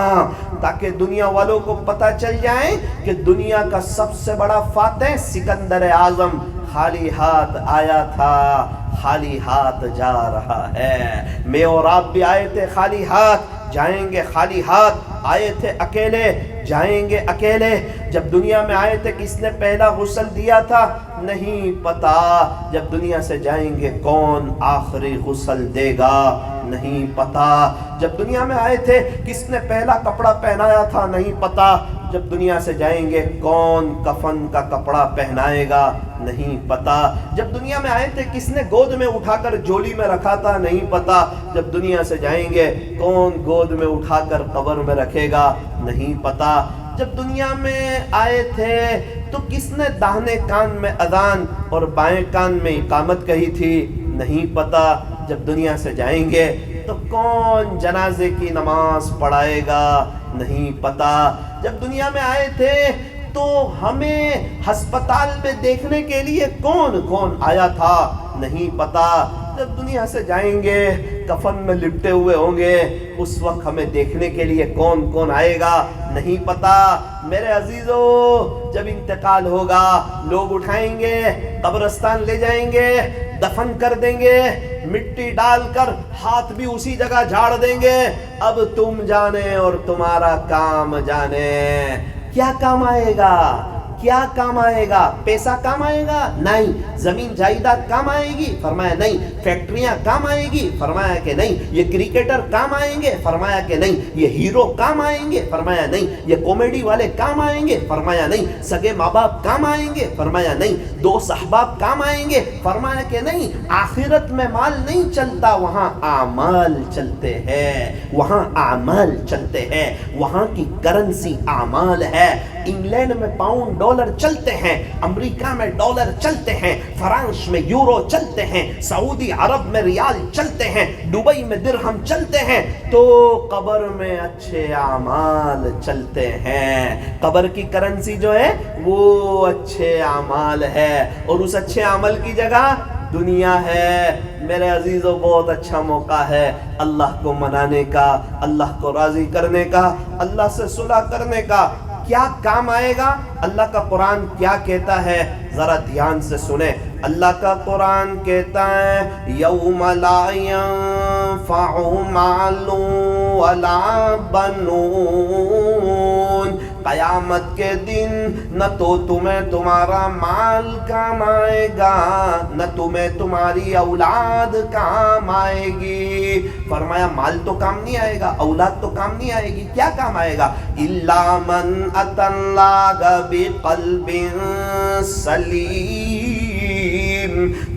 تاکہ دنیا والوں کو پتہ چل جائے کہ دنیا کا سب سے بڑا فاتح سکندر اعظم خالی ہاتھ آیا تھا، خالی ہاتھ جا رہا ہے. میں اور آپ بھی آئے تھے خالی ہاتھ، جائیں گے خالی ہاتھ. آئے تھے اکیلے، جائیں گے اکیلے. جب دنیا میں آئے تھے کس نے پہلا غسل دیا تھا نہیں پتا. جب دنیا سے جائیں گے کون آخری غسل دے گا نہیں پتا. جب دنیا میں آئے تھے کس نے پہلا کپڑا پہنایا تھا نہیں پتا. جب دنیا سے جائیں گے کون کفن کا کپڑا پہنائے گا نہیں پتا. جب دنیا میں آئے تھے کس نے گود میں اٹھا کر جولی میں رکھا تھا نہیں پتا. جب دنیا سے جائیں گے کون گود میں اٹھا کر قبر میں رکھے گا نہیں پتا. جب دنیا میں آئے تھے تو کس نے داہنے کان میں اذان اور بائیں کان میں اقامت کہی تھی نہیں پتا. جب دنیا سے جائیں گے تو کون جنازے کی نماز پڑھائے گا نہیں پتا. جب دنیا میں آئے تھے تو ہمیں ہسپتال میں دیکھنے کے لیے کون کون آیا تھا نہیں پتا. جب دنیا سے جائیں گے کفن میں لپٹے ہوئے ہوں گے، اس وقت ہمیں دیکھنے کے لیے کون کون آئے گا نہیں پتا. میرے عزیزو، جب انتقال ہوگا لوگ اٹھائیں گے، قبرستان لے جائیں گے، دفن کر دیں گے، مٹی ڈال کر ہاتھ بھی اسی جگہ جھاڑ دیں گے. اب تم جانے اور تمہارا کام جانے. کیا کام آئے گا، کیا کام آئے گا؟ پیسہ کام آئے گا؟ نہیں۔ زمین جائیداد کام آئے گی؟ فرمایا نہیں۔ فیکٹریاں کام آئے گی؟ فرمایا کہ نہیں۔ یہ کرکٹر کام آئیں گے؟ فرمایا کہ نہیں۔ یہ ہیرو کام آئیں گے؟ فرمایا نہیں۔ یہ کامیڈی والے کام آئیں گے؟ فرمایا نہیں۔ سگے ماں باپ کام آئیں گے؟ فرمایا نہیں۔ دوست احباب کام آئیں گے؟ فرمایا کہ نہیں۔ آخرت میں مال نہیں چلتا، وہاں اعمال چلتے ہیں، وہاں اعمال چلتے ہیں، وہاں کی کرنسی اعمال ہے۔ انگلینڈ میں پاؤنڈ ڈالر چلتے ہیں، امریکہ میں ڈالر چلتے ہیں، فرانس میں یورو چلتے ہیں، سعودی عرب میں ریال چلتے ہیں، دبئی میں درہم چلتے ہیں، تو قبر میں اچھے اعمال چلتے ہیں۔ قبر کی کرنسی جو ہے وہ اچھے اعمال ہے، اور اس اچھے عمل کی جگہ دنیا ہے۔ میرے عزیزوں، بہت اچھا موقع ہے اللہ کو منانے کا، اللہ کو راضی کرنے کا، اللہ سے صلح کرنے کا۔ کیا کام آئے گا؟ اللہ کا قرآن کیا کہتا ہے؟ ذرا دھیان سے سنیں۔ اللہ کا قرآن کہتا ہے یوم لا ينفع مال ولا بنون، قیامت کے دن نہ تو تمہیں تمہارا مال کام آئے گا، نہ تمہیں تمہاری اولاد کام آئے گی۔ فرمایا مال تو کام نہیں آئے گا، اولاد تو کام نہیں آئے گی، کیا کام آئے گا؟ الا من اتى الله بقلب سلیم،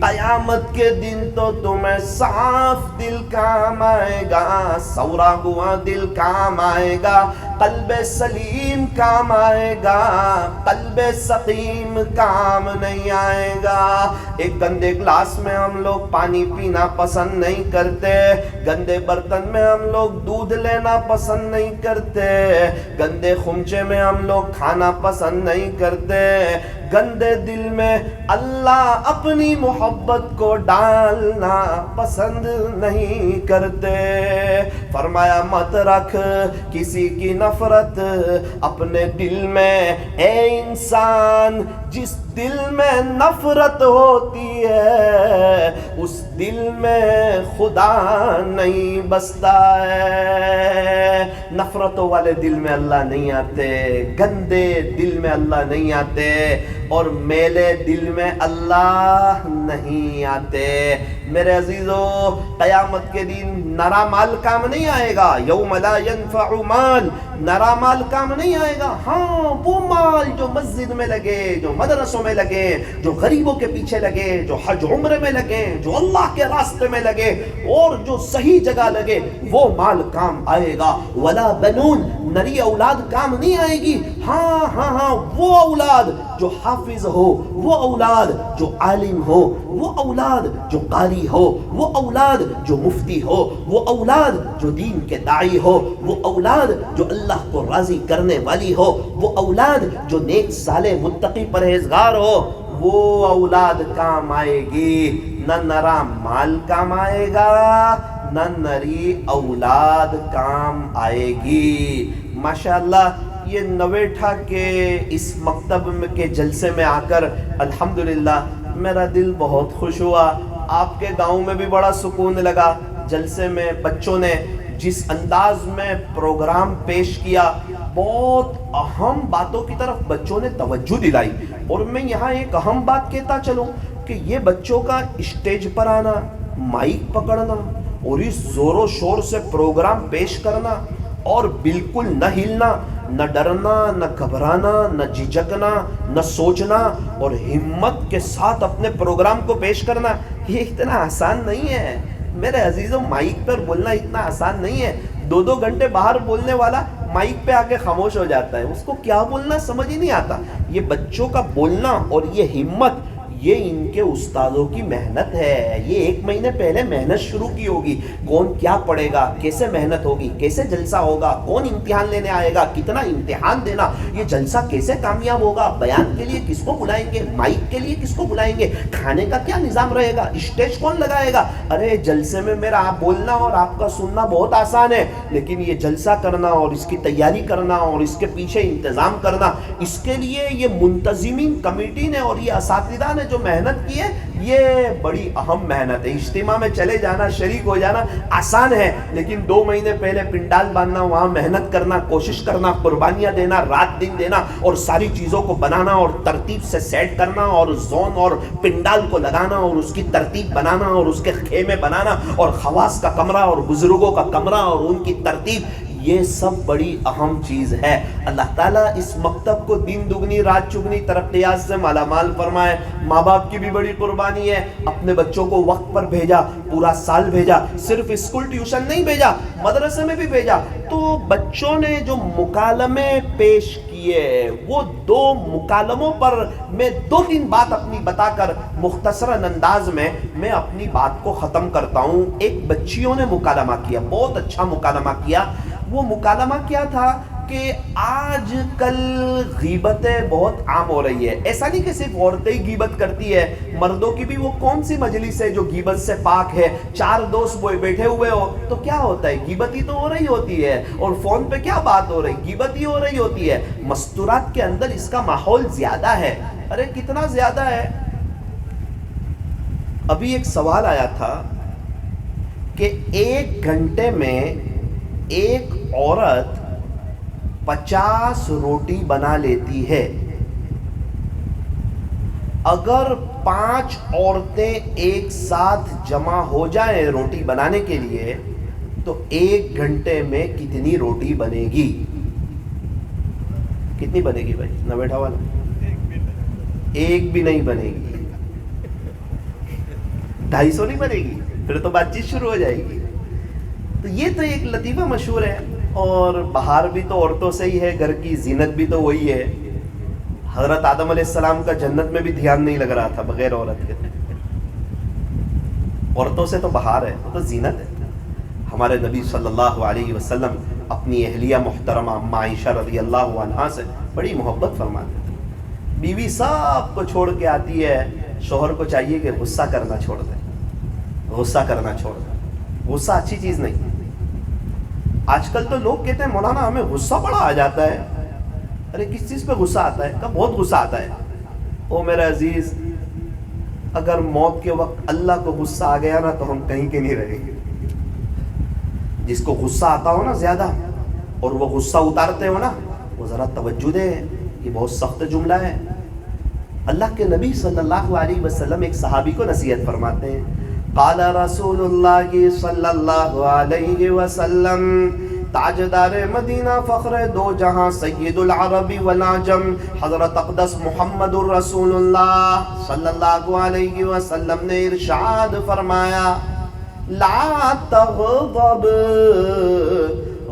قیامت کے دن تو تمہیں صاف دل کام آئے گا، سورا ہوا دل کام آئے گا، قلب سلیم کام آئے گا، قلب سقیم کام نہیں آئے گا۔ ایک گندے گلاس میں ہم لوگ پانی پینا پسند نہیں کرتے، گندے برتن میں ہم لوگ دودھ لینا پسند نہیں کرتے، گندے خمچے میں ہم لوگ کھانا پسند نہیں کرتے، گندے دل میں اللہ اپنی محبت کو ڈالنا پسند نہیں کرتے۔ فرمایا مت رکھ کسی کی نفرت اپنے دل میں، اے انسان، جس دل میں نفرت ہوتی ہے اس دل میں خدا نہیں بستا ہے۔ نفرتوں والے دل میں اللہ نہیں آتے، گندے دل میں اللہ نہیں آتے، اور میلے دل میں اللہ نہیں آتے۔ میرے عزیزو، قیامت کے دن نرا مال کام نہیں آئے گا، یوم لا ينفع مال، نرا مال کام نہیں آئے گا۔ ہاں، وہ مال جو مسجد میں لگے، جو مدرسوں میں لگے، جو غریبوں کے پیچھے لگے، جو حج عمرے میں لگے، جو اللہ کے راستے میں لگے، اور جو صحیح جگہ لگے، وہ مال کام آئے گا۔ ولا بنون، نری اولاد کام نہیں آئے گی۔ ہاں، وہ اولاد جو حافظ ہو، وہ اولاد جو عالم ہو، وہ اولاد جو قاری ہو، وہ اولاد جو مفتی ہو، وہ اولاد جو دین کے داعی ہو، وہ اولاد جو اللہ کو راضی کرنے والی ہو، وہ اولاد جو نیک صالح متقی پرہیزگار ہو، وہ اولاد کام آئے گی۔ نہ نرا مال کام آئے گا، نہ نری اولاد کام آئے گی۔ ماشاءاللہ، یہ نویٹھا کے اس مکتب کے جلسے میں آ کر الحمدللہ میرا دل بہت خوش ہوا۔ آپ کے گاؤں میں بھی بڑا سکون لگا۔ جلسے میں بچوں نے جس انداز میں پروگرام پیش کیا، بہت اہم باتوں کی طرف بچوں نے توجہ دلائی۔ اور میں یہاں ایک اہم بات کہتا چلوں کہ یہ بچوں کا اسٹیج پر آنا، مائک پکڑنا اور اس زور و شور سے پروگرام پیش کرنا، اور بالکل نہ ہلنا، نہ ڈرنا، نہ گھبرانا، نہ جھجکنا، نہ سوچنا، اور ہمت کے ساتھ اپنے پروگرام کو پیش کرنا، یہ اتنا آسان نہیں ہے میرے عزیزوں۔ مائک پر بولنا اتنا آسان نہیں ہے۔ 2 گھنٹے باہر بولنے والا مائک پہ آ کے خاموش ہو جاتا ہے، اس کو کیا بولنا سمجھ ہی نہیں آتا۔ یہ بچوں کا بولنا اور یہ ہمت، یہ ان کے استادوں کی محنت ہے۔ یہ 1 مہینے پہلے محنت شروع کی ہوگی، کون کیا پڑھے گا، کیسے محنت ہوگی، کیسے جلسہ ہوگا، کون امتحان لینے آئے گا، کتنا امتحان دینا، یہ جلسہ کیسے کامیاب ہوگا، بیان کے لیے کس کو بلائیں گے، مائک کے لیے کس کو بلائیں گے، کھانے کا کیا نظام رہے گا، اسٹیج کون لگائے گا۔ ارے جلسے میں میرا آپ بولنا اور آپ کا سننا بہت آسان ہے، لیکن یہ جلسہ کرنا اور اس کی تیاری کرنا اور اس کے پیچھے انتظام کرنا، اس کے لیے یہ منتظمین کمیٹی نے اور یہ اساتذہ نے جو جو محنت کی ہے یہ بڑی اہم محنت ہے. اجتماع میں چلے جانا, شریک ہو جانا آسان ہے, لیکن 2 مہینے پہلے پنڈال باندھنا, وہاں محنت کرنا, کوشش کرنا, قربانیاں دینا, رات دن دینا اور ساری چیزوں کو بنانا اور ترتیب سے سیٹ کرنا اور زون اور پنڈال کو لگانا اور اس کی ترتیب بنانا اور اس کے خیمے بنانا اور خواص کا کمرہ اور بزرگوں کا کمرہ اور ان کی ترتیب, یہ سب بڑی اہم چیز ہے. اللہ تعالیٰ اس مکتب کو دن دگنی رات چگنی ترقیات سے مالا مال فرمائے. ماں باپ کی بھی بڑی قربانی ہے, اپنے بچوں کو وقت پر بھیجا, پورا سال بھیجا, صرف اسکول ٹیوشن نہیں بھیجا, مدرسے میں بھی بھیجا. تو بچوں نے جو مکالمے پیش کیے وہ 2 مکالموں پر میں 2-3 بات اپنی بتا کر مختصراً انداز میں اپنی بات کو ختم کرتا ہوں. ایک بچیوں نے مکالمہ کیا, بہت اچھا مکالمہ کیا. وہ مکالمہ کیا تھا کہ آج کل غیبتیں بہت عام ہو رہی ہے. ایسا نہیں کہ صرف عورتیں ہی غیبت کرتی ہے, مردوں کی بھی وہ کون سی مجلس ہے جو غیبت سے پاک ہے. 4 دوست بیٹھے ہوئے ہو تو کیا ہوتا ہے, غیبت ہی تو ہو رہی ہوتی ہے. اور فون پہ کیا بات ہو رہی, غیبت ہی ہو رہی ہوتی ہے. مستورات کے اندر اس کا ماحول زیادہ ہے. ارے کتنا زیادہ ہے. ابھی ایک سوال آیا تھا کہ 1 گھنٹے میں ایک عورت 50 روٹی بنا لیتی ہے. اگر 5 عورتیں ایک ساتھ جمع ہو جائیں روٹی بنانے کے لیے تو 1 گھنٹے میں کتنی روٹی بنے گی؟ کتنی بنے گی بھائی؟ نہ بیٹھا والا, ایک بھی نہیں بنے گی. 250 نہیں بنے گی, پھر تو بات چیت شروع ہو جائے گی. تو یہ تو ایک لطیفہ مشہور ہے. اور بہار بھی تو عورتوں سے ہی ہے, گھر کی زینت بھی تو وہی ہے. حضرت آدم علیہ السلام کا جنت میں بھی دھیان نہیں لگ رہا تھا بغیر عورت کے. عورتوں سے تو بہار ہے, وہ تو زینت ہے. ہمارے نبی صلی اللہ علیہ وسلم اپنی اہلیہ محترمہ اما عائشہ رضی اللہ عنہا سے بڑی محبت فرماتے تھے. بیوی سب کو چھوڑ کے آتی ہے, شوہر کو چاہیے کہ غصہ کرنا چھوڑ دے, غصہ کرنا چھوڑ دے. غصہ اچھی چیز نہیں. آج کل تو لوگ کہتے ہیں مولانا ہمیں غصہ بڑا آ جاتا ہے. ارے کس چیز پہ غصہ آتا ہے؟ کب بہت غصہ آتا ہے. او میرا عزیز, اگر موت کے وقت اللہ کو غصہ آ گیا نا تو ہم کہیں کے نہیں رہیں گے. جس کو غصہ آتا ہو نا زیادہ اور وہ غصہ اتارتے ہو نا, وہ ذرا توجہ دے, یہ بہت سخت جملہ ہے. اللہ کے نبی صلی اللہ علیہ وسلم ایک صحابی کو نصیحت فرماتے ہیں. قال رسول اللہ صلی اللہ علیہ وسلم, تاجدار مدینہ فخر 2 جہاں سید العرب والعجم حضرت اقدس محمد الرسول اللہ صلی اللہ علیہ وسلم نے ارشاد فرمایا, لا تغضب,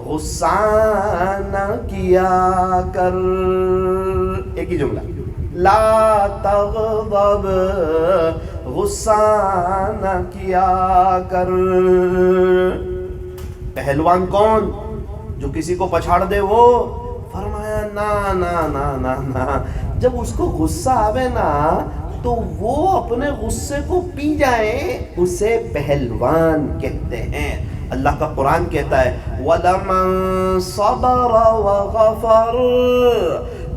غصہ نہ کیا کر. ایک ہی جملہ, لا تغضب, غصہ نہ کیا کر. پہلوان کون؟ جو کسی کو پچھاڑ دے وہ. فرمایا نا نا نا نا نا, جب اس کو غصہ آوے نا تو وہ اپنے غصے کو پی جائے, اسے پہلوان کہتے ہیں. اللہ کا قرآن کہتا ہے وَلَمَنْ صَبَرَ وَغَفَرَ,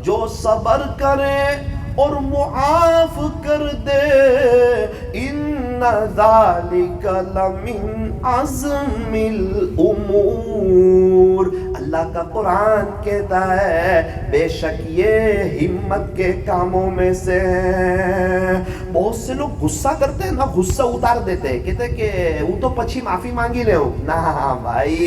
جو صبر کرے اور معاف کر دے, ان ذالک لمن عزم الامور. اللہ کا قرآن کہتا ہے بے شک یہ ہمت کے کاموں میں سے. بہت سے لوگ غصہ کرتے ہیں نا, غصہ اتار دیتے ہیں, کہتے ہیں کہ وہ تو پچھی معافی مانگی لے ہو. نا بھائی,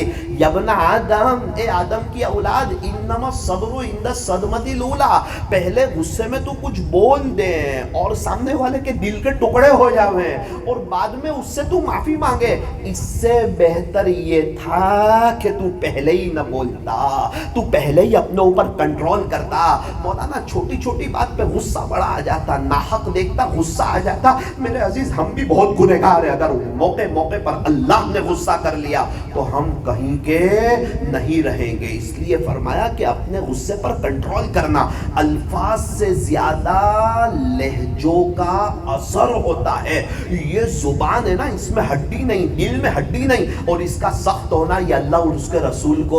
یبن آدم, اے آدم کی اولاد, انما الصبر عند الصدمۃ الاولی, پہلے غصے میں تو کچھ بول دے اور سامنے والے کے دل کے ٹکڑے ہو جاویں اور بعد میں اس سے تو معافی مانگے. اس سے بہتر یہ تھا کہ تو پہلے ہی نہ بولتا, تو پہلے ہی اپنے اوپر کنٹرول کرتا. مولانا چھوٹی چھوٹی بات پہ غصہ بڑا آ جاتا, ناحق دیکھتا غصہ آ جاتا. میرے عزیز, ہم بھی بہت گنہگار ہیں. اگر موقع پر اللہ نے غصہ کر لیا تو ہم کہیں کے نہیں رہیں گے. اس لیے فرمایا کہ اپنے غصے پر کنٹرول کرنا. الفاظ سے زیادہ لہجوں کا اثر ہوتا ہے. یہ زبان ہے نا, اس میں ہڈی نہیں, دل میں ہڈی نہیں, اور اس کا سخت ہونا یہ اللہ اور اس کے رسول کو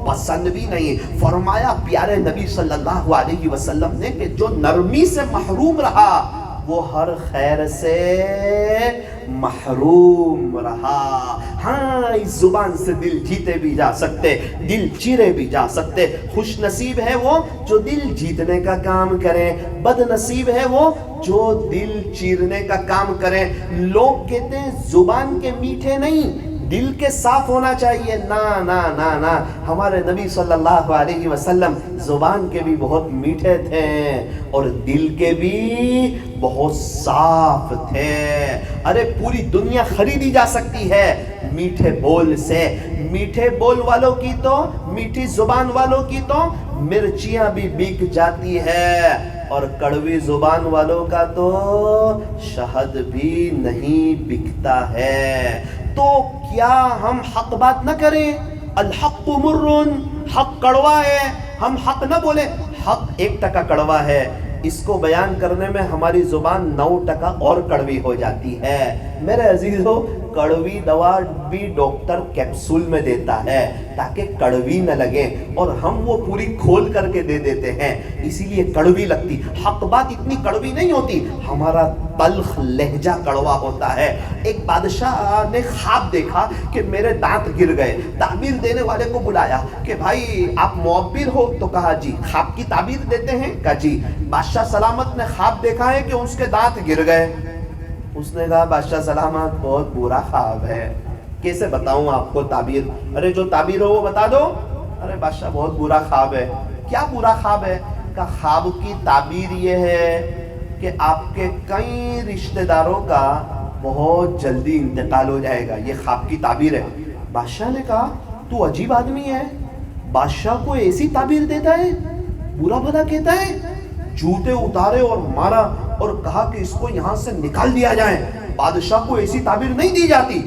پسند بھی نہیں. فرمایا پیارے نبی صلی اللہ علیہ وسلم نے کہ جو نرمی سے محروم رہا وہ ہر خیر سے محروم رہا۔ ہاں اس زبان سے دل جیتے بھی جا سکتے، دل چیرے بھی جا سکتے۔ خوش نصیب ہے وہ جو دل جیتنے کا کام کرے، بد نصیب ہے وہ جو دل چیرنے کا کام کرے۔ لوگ کہتے ہیں زبان کے میٹھے نہیں، دل کے صاف ہونا چاہیے۔ نا نا نا نا، ہمارے نبی صلی اللہ علیہ وسلم زبان کے بھی بہت میٹھے تھے اور دل کے بھی بہت صاف تھے۔ ارے پوری دنیا خریدی جا سکتی ہے میٹھے بول سے۔ میٹھے بول والوں کی تو، میٹھی زبان والوں کی تو مرچیاں بھی بک جاتی ہے، اور کڑوی زبان والوں کا تو شہد بھی نہیں بکتا ہے۔ تو کیا ہم حق بات نہ کریں؟ الحق مر، حق کڑوا ہے، ہم حق نہ بولیں؟ حق 1% کڑوا ہے، اس کو بیان کرنے میں ہماری زبان 9% اور کڑوی ہو جاتی ہے۔ میرے عزیزو، کڑوی دوا بھی ڈاکٹر کیپسول میں دیتا ہے تاکہ کڑوی نہ لگے، اور ہم وہ پوری کھول کر کے دے دیتے ہیں، اسی لیے کڑوی لگتی۔ حق بات اتنی کڑوی نہیں ہوتی، ہمارا تلخ لہجہ کڑوا ہوتا ہے۔ ایک بادشاہ نے خواب دیکھا کہ میرے دانت گر گئے، تعبیر دینے والے کو بلایا کہ بھائی آپ معبر ہو؟ تو کہا جی۔ خواب کی تعبیر دیتے ہیں؟ کہا جی۔ بادشاہ سلامت نے خواب دیکھا ہے کہ اس کے دانت گر گئے۔ اس نے کہا بادشاہ سلامت بہت برا خواب ہے، کیسے بتاؤں آپ کو تعبیر؟ ارے جو تعبیر ہو وہ بتا دو۔ ارے بادشاہ بہت برا خواب ہے۔ کیا برا خواب ہے؟ کہ خواب کی تعبیر یہ ہے کہ آپ کے کئی رشتہ داروں کا بہت جلدی انتقال ہو جائے گا، یہ خواب کی تعبیر ہے۔ بادشاہ نے کہا تو عجیب آدمی ہے، بادشاہ کو ایسی تعبیر دیتا ہے، برا بھلا کہتا ہے۔ جوتے اتارے اور مارا اور کہا کہ اس کو یہاں سے نکال دیا جائے، بادشاہ کو ایسی تعبیر نہیں دی جاتی۔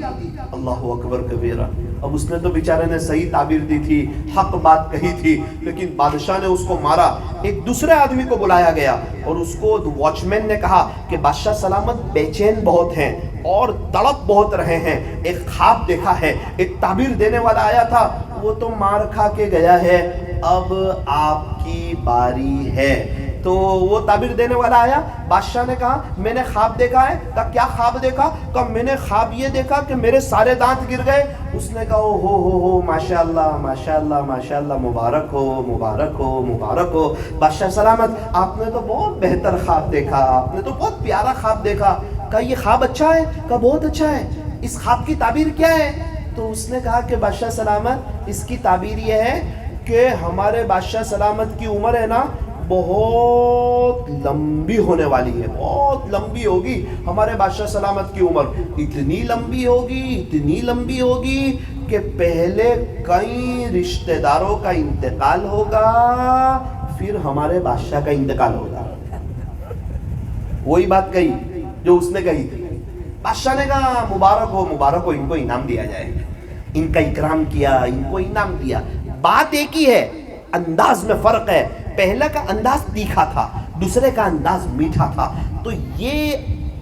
اللہ اکبر کبیرہ۔ اب اس نے تو بیچارے نے صحیح تعبیر دی تھی، حق بات کہی تھی، لیکن بادشاہ نے اس کو مارا۔ ایک دوسرے آدمی کو بلایا گیا اور اس کو واچ مین نے کہا کہ بادشاہ سلامت بے چین بہت ہیں اور تڑپ بہت رہے ہیں، ایک خواب دیکھا ہے، ایک تعبیر دینے والا آیا تھا، وہ تو مار کھا کے گیا ہے، اب آپ کی باری ہے۔ تو وہ تعبیر دینے والا آیا، بادشاہ نے کہا میں نے خواب دیکھا ہے۔ کہا کیا خواب دیکھا؟ کہا میں نے خواب یہ دیکھا کہ میرے سارے دانت گر گئے۔ اس نے کہا ہو ماشاءاللہ ماشاءاللہ ماشاءاللہ، مبارک ہو مبارک ہو مبارک ہو۔ بادشاہ سلامت آپ نے تو بہت بہتر خواب دیکھا، آپ نے تو بہت پیارا خواب دیکھا۔ کہا یہ خواب اچھا ہے؟ کہا بہت اچھا ہے، اس خواب کی تعبیر کیا ہے؟ تو اس نے کہا کہ بادشاہ سلامت اس کی تعبیر یہ ہے کہ ہمارے بادشاہ سلامت کی عمر ہے نا بہت لمبی ہونے والی ہے، بہت لمبی ہوگی ہمارے بادشاہ سلامت کی عمر، اتنی لمبی ہوگی اتنی لمبی ہوگی کہ پہلے کئی رشتہ داروں کا انتقال ہوگا، پھر ہمارے بادشاہ کا انتقال ہوگا۔ وہی بات کہی جو اس نے کہی تھی۔ بادشاہ نے کہا مبارک ہو، ان کو انعام دیا جائے، ان کا اکرام کیا، ان کو انعام دیا۔ بات ایک ہی ہے، انداز میں فرق ہے، پہلا کا انداز تیکھا تھا، دوسرے کا انداز میٹھا تھا۔ تو یہ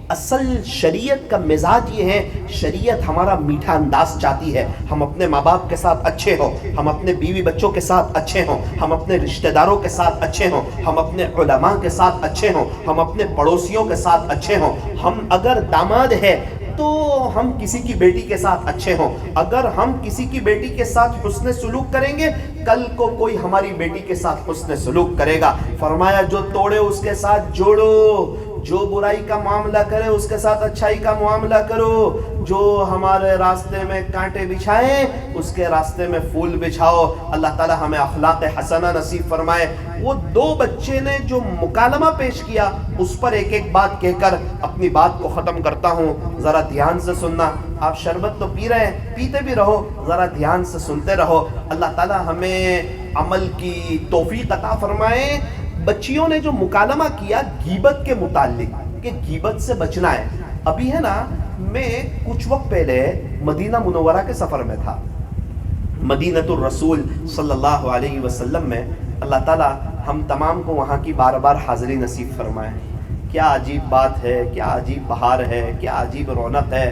اصل شریعت کا مزاج یہ ہے، شریعت ہمارا میٹھا انداز چاہتی ہے، ہم اپنے ماں باپ کے ساتھ اچھے ہوں، ہم اپنے بیوی بچوں کے ساتھ اچھے ہوں، ہم اپنے رشتہ داروں کے ساتھ اچھے ہوں، ہم اپنے علماء کے ساتھ اچھے ہوں، ہم اپنے پڑوسیوں کے ساتھ اچھے ہوں۔ ہم اگر داماد ہے تو ہم کسی کی بیٹی کے ساتھ اچھے ہوں، اگر ہم کسی کی بیٹی کے ساتھ حسن سلوک کریں گے کل کو کوئی ہماری بیٹی کے ساتھ حسن سلوک کرے گا۔ فرمایا جو توڑے اس کے ساتھ جوڑو، جو برائی کا معاملہ کرے اس کے ساتھ اچھائی کا معاملہ کرو، جو ہمارے راستے میں کانٹے بچھائے اس کے راستے میں پھول بچھاؤ۔ اللہ تعالی ہمیں اخلاق حسنہ نصیب فرمائے۔ وہ دو بچے نے جو مکالمہ پیش کیا اس پر ایک ایک بات کہہ کر اپنی بات کو ختم کرتا ہوں، ذرا دھیان سے سننا۔ آپ شربت تو پی رہے ہیں، پیتے بھی رہو، ذرا دھیان سے سنتے رہو۔ اللہ تعالی ہمیں عمل کی توفیق عطا فرمائے۔ بچیوں نے جو مکالمہ کیا غیبت کے متعلق کہ غیبت سے بچنا ہے، ابھی ہے نا میں کچھ وقت پہلے مدینہ منورہ کے سفر میں تھا، مدینہ الرسول صلی اللہ علیہ وسلم میں۔ اللہ تعالی ہم تمام کو وہاں کی بار بار حاضری نصیب فرمائے۔ کیا عجیب بات ہے، کیا عجیب بہار ہے، کیا عجیب رونق ہے۔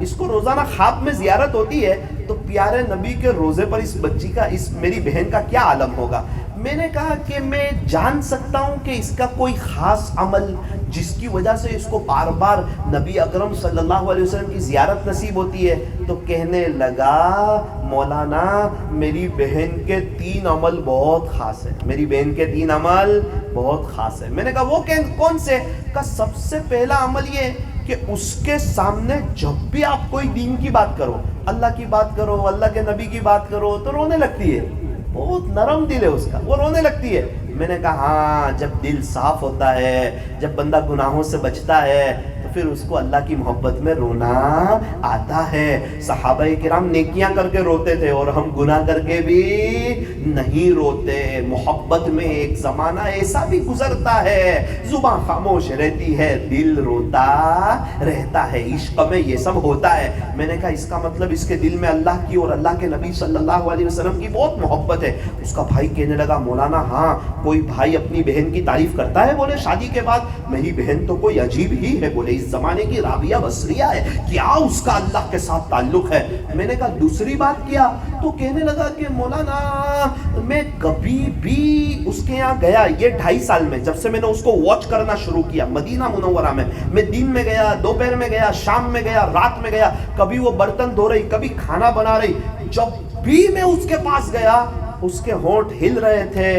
اس کو روزانہ خواب میں زیارت ہوتی ہے تو پیارے نبی کے روزے پر اس بچی کا، اس میری بہن کا کیا عالم ہوگا۔ میں نے کہا کہ میں جان سکتا ہوں کہ اس کا کوئی خاص عمل جس کی وجہ سے اس کو بار بار نبی اکرم صلی اللہ علیہ وسلم کی زیارت نصیب ہوتی ہے؟ تو کہنے لگا مولانا میری بہن کے 3 عمل بہت خاص ہیں، میری بہن کے 3 عمل بہت خاص ہیں۔ میں نے کہا وہ کون سے؟ کہا سب سے پہلا عمل یہ کہ اس کے سامنے جب بھی آپ کوئی دین کی بات کرو، اللہ کی بات کرو، اللہ کے نبی کی بات کرو تو رونے لگتی ہے، بہت نرم دل ہے اس کا، وہ رونے لگتی ہے۔ میں نے کہا ہاں، جب دل صاف ہوتا ہے، جب بندہ گناہوں سے بچتا ہے تو پھر اس کو اللہ کی محبت میں رونا آتا ہے۔ صحابہ کرام نیکیاں کر کے روتے تھے اور ہم گناہ کر کے بھی نہیں روتے۔ محبت میں ایک زمانہ ایسا بھی گزرتا ہے، زباں خاموش رہتی ہے، دل روتا رہتا ہے۔ عشق میں یہ سب ہوتا ہے۔ میں نے کہا اس کا مطلب اس کے دل میں اللہ کی اور اللہ کے نبی صلی اللہ علیہ وسلم کی بہت محبت ہے۔ اس کا بھائی کہنے لگا مولانا ہاں، کوئی بھائی اپنی بہن کی تعریف کرتا ہے؟ بولے شادی کے بعد میری بہن تو کوئی عجیب ہی ہے، بولے اس زمانے کی رابعہ بصریہ ہے، کیا اس کا اللہ کے ساتھ تعلق ہے؟ میں نے کہا دوسری بات کیا؟ تو کہنے لگا کہ مولانا میں کبھی بھی اس کے یہاں گیا، یہ 2.5 سال میں جب سے میں نے اس کو واچ کرنا شروع کیا مدینہ منورہ میں دن میں گیا، دوپہر میں گیا، شام میں گیا، رات میں گیا، کبھی وہ برتن دھو رہی، کبھی کھانا بنا رہی، جب بھی میں اس کے پاس گیا اس کے ہونٹ ہل رہے تھے۔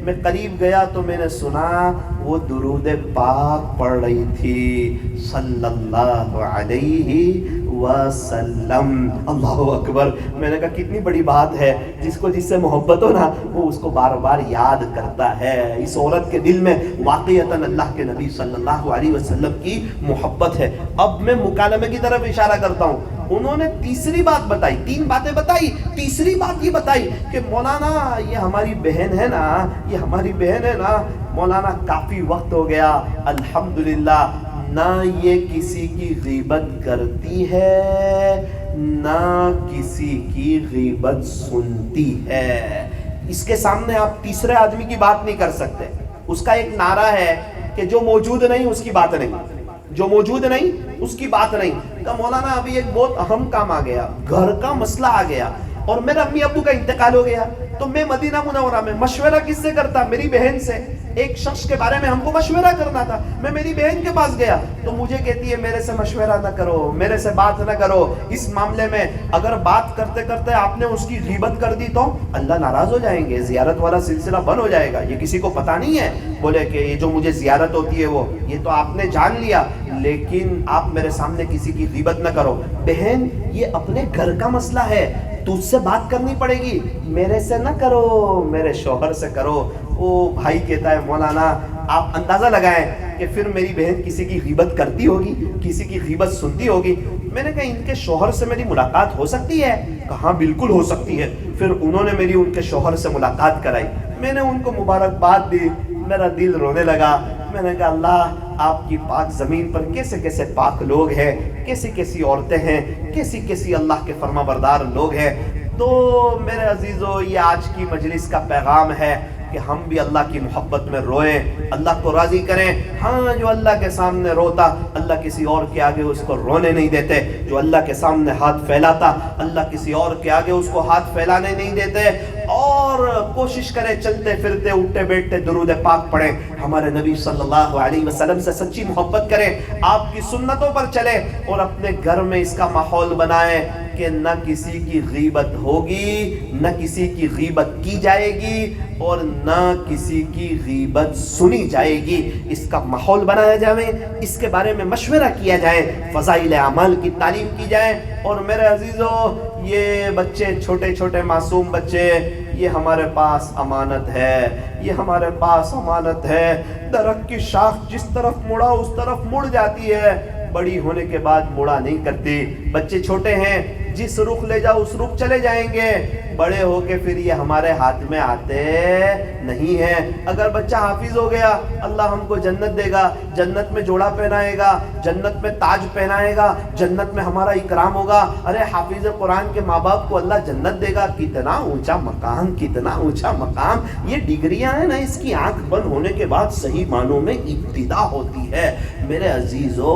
میں قریب گیا تو میں نے سنا وہ درود پاک پڑھ رہی تھی صلی اللہ علیہ وسلم۔ اللہ اکبر۔ میں نے کہا کتنی بڑی بات ہے، جس کو جس سے محبت ہو نا وہ اس کو بار بار یاد کرتا ہے۔ اس عورت کے دل میں واقعتاً اللہ کے نبی صلی اللہ علیہ وسلم کی محبت ہے۔ اب میں مکالمے کی طرف اشارہ کرتا ہوں۔ انہوں نے تیسری بات بتائی، 3 باتیں بتائی، تیسری بات یہ بتائی کہ مولانا یہ ہماری بہن ہے نا، یہ ہماری بہن ہے نا مولانا، کافی وقت ہو گیا الحمدللہ نہ یہ کسی کی غیبت کرتی ہے نہ کسی کی غیبت سنتی ہے۔ اس کے سامنے آپ تیسرے آدمی کی بات نہیں کر سکتے۔ اس کا ایک نعرہ ہے کہ جو موجود نہیں اس کی بات نہیں، جو موجود نہیں اس کی بات نہیں۔ کہ مولانا ابھی ایک بہت اہم کام آ گیا، گھر کا مسئلہ آ گیا اور میرے امی ابو کا انتقال ہو گیا، تو میں مدینہ منورہ میں مشورہ کس سے کرتا؟ میری بہن سے۔ ایک شخص کے بارے میں ہم کو مشورہ کرنا تھا، میں میری بہن کے پاس گیا تو مجھے کہتی ہے میرے سے مشورہ نہ کرو، میرے سے بات نہ کرو اس معاملے میں، اگر بات کرتے کرتے آپ نے اس کی غیبت کر دی تو اللہ ناراض ہو جائیں گے، زیارت والا سلسلہ بند ہو جائے گا، یہ کسی کو پتہ نہیں ہے۔ بولے کہ یہ جو مجھے زیارت ہوتی ہے وہ یہ تو آپ نے جان لیا، لیکن آپ میرے سامنے کسی کی غیبت نہ کرو۔ بہن یہ اپنے گھر کا مسئلہ ہے، تجھ سے بات کرنی پڑے گی، میرے سے نہ کرو، میرے شوہر سے کرو۔ وہ بھائی کہتا ہے مولانا آپ اندازہ لگائیں کہ پھر میری بہن کسی کی غیبت کرتی ہوگی، کسی کی غیبت سنتی ہوگی۔ میں نے کہا ان کے شوہر سے میری ملاقات ہو سکتی ہے؟ کہا بالکل ہو سکتی ہے۔ پھر انہوں نے میری ان کے شوہر سے ملاقات کرائی، میں نے ان کو مبارکباد دی، میرا دل رونے لگا۔ میں نے کہا اللہ آپ کی پاک زمین پر کیسے کیسے پاک لوگ ہیں، کیسی کیسی عورتیں ہیں، کیسی کیسی اللہ کے فرما بردار لوگ ہیں۔ تو میرے عزیزو یہ آج کی مجلس کا پیغام ہے کہ ہم بھی اللہ کی محبت میں روئیں، اللہ کو راضی کریں۔ ہاں جو اللہ کے سامنے روتا اللہ کسی اور کے آگے اس کو رونے نہیں دیتے، جو اللہ کے سامنے ہاتھ پھیلاتا اللہ کسی اور کے آگے اس کو ہاتھ پھیلانے نہیں دیتے۔ اور کوشش کریں چلتے پھرتے اٹھتے بیٹھتے درود پاک پڑھیں، ہمارے نبی صلی اللہ علیہ وسلم سے سچی محبت کریں، آپ کی سنتوں پر چلیں اور اپنے گھر میں اس کا ماحول بنائیں کہ نہ کسی کی غیبت ہوگی، نہ کسی کی غیبت کی جائے گی اور نہ کسی کی غیبت سنی جائے گی۔ اس کا ماحول بنایا جائے، اس کے بارے میں مشورہ کیا جائے، فضائل اعمال کی تعلیم کی جائے۔ اور میرے عزیزو یہ بچے چھوٹے چھوٹے معصوم بچے یہ ہمارے پاس امانت ہے، یہ ہمارے پاس امانت ہے۔ درخت کی شاخ جس طرف مڑا اس طرف مڑ جاتی ہے، بڑی ہونے کے بعد مڑا نہیں کرتی۔ بچے چھوٹے ہیں، جس رخ لے جاؤ اس رخ چلے جائیں گے، بڑے ہو کے پھر یہ ہمارے ہاتھ میں آتے نہیں ہیں۔ اگر بچہ حافظ ہو گیا اللہ ہم کو جنت دے گا، جنت میں جوڑا پہنائے گا، جنت میں تاج پہنائے گا، جنت میں ہمارا اکرام ہوگا۔ ارے حافظ قرآن کے ماں باپ کو اللہ جنت دے گا، کتنا اونچا مقام، کتنا اونچا مقام۔ یہ ڈگریاں ہیں نا، اس کی آنکھ بند ہونے کے بعد صحیح معنوں میں ابتدا ہوتی ہے۔ میرے عزیزو،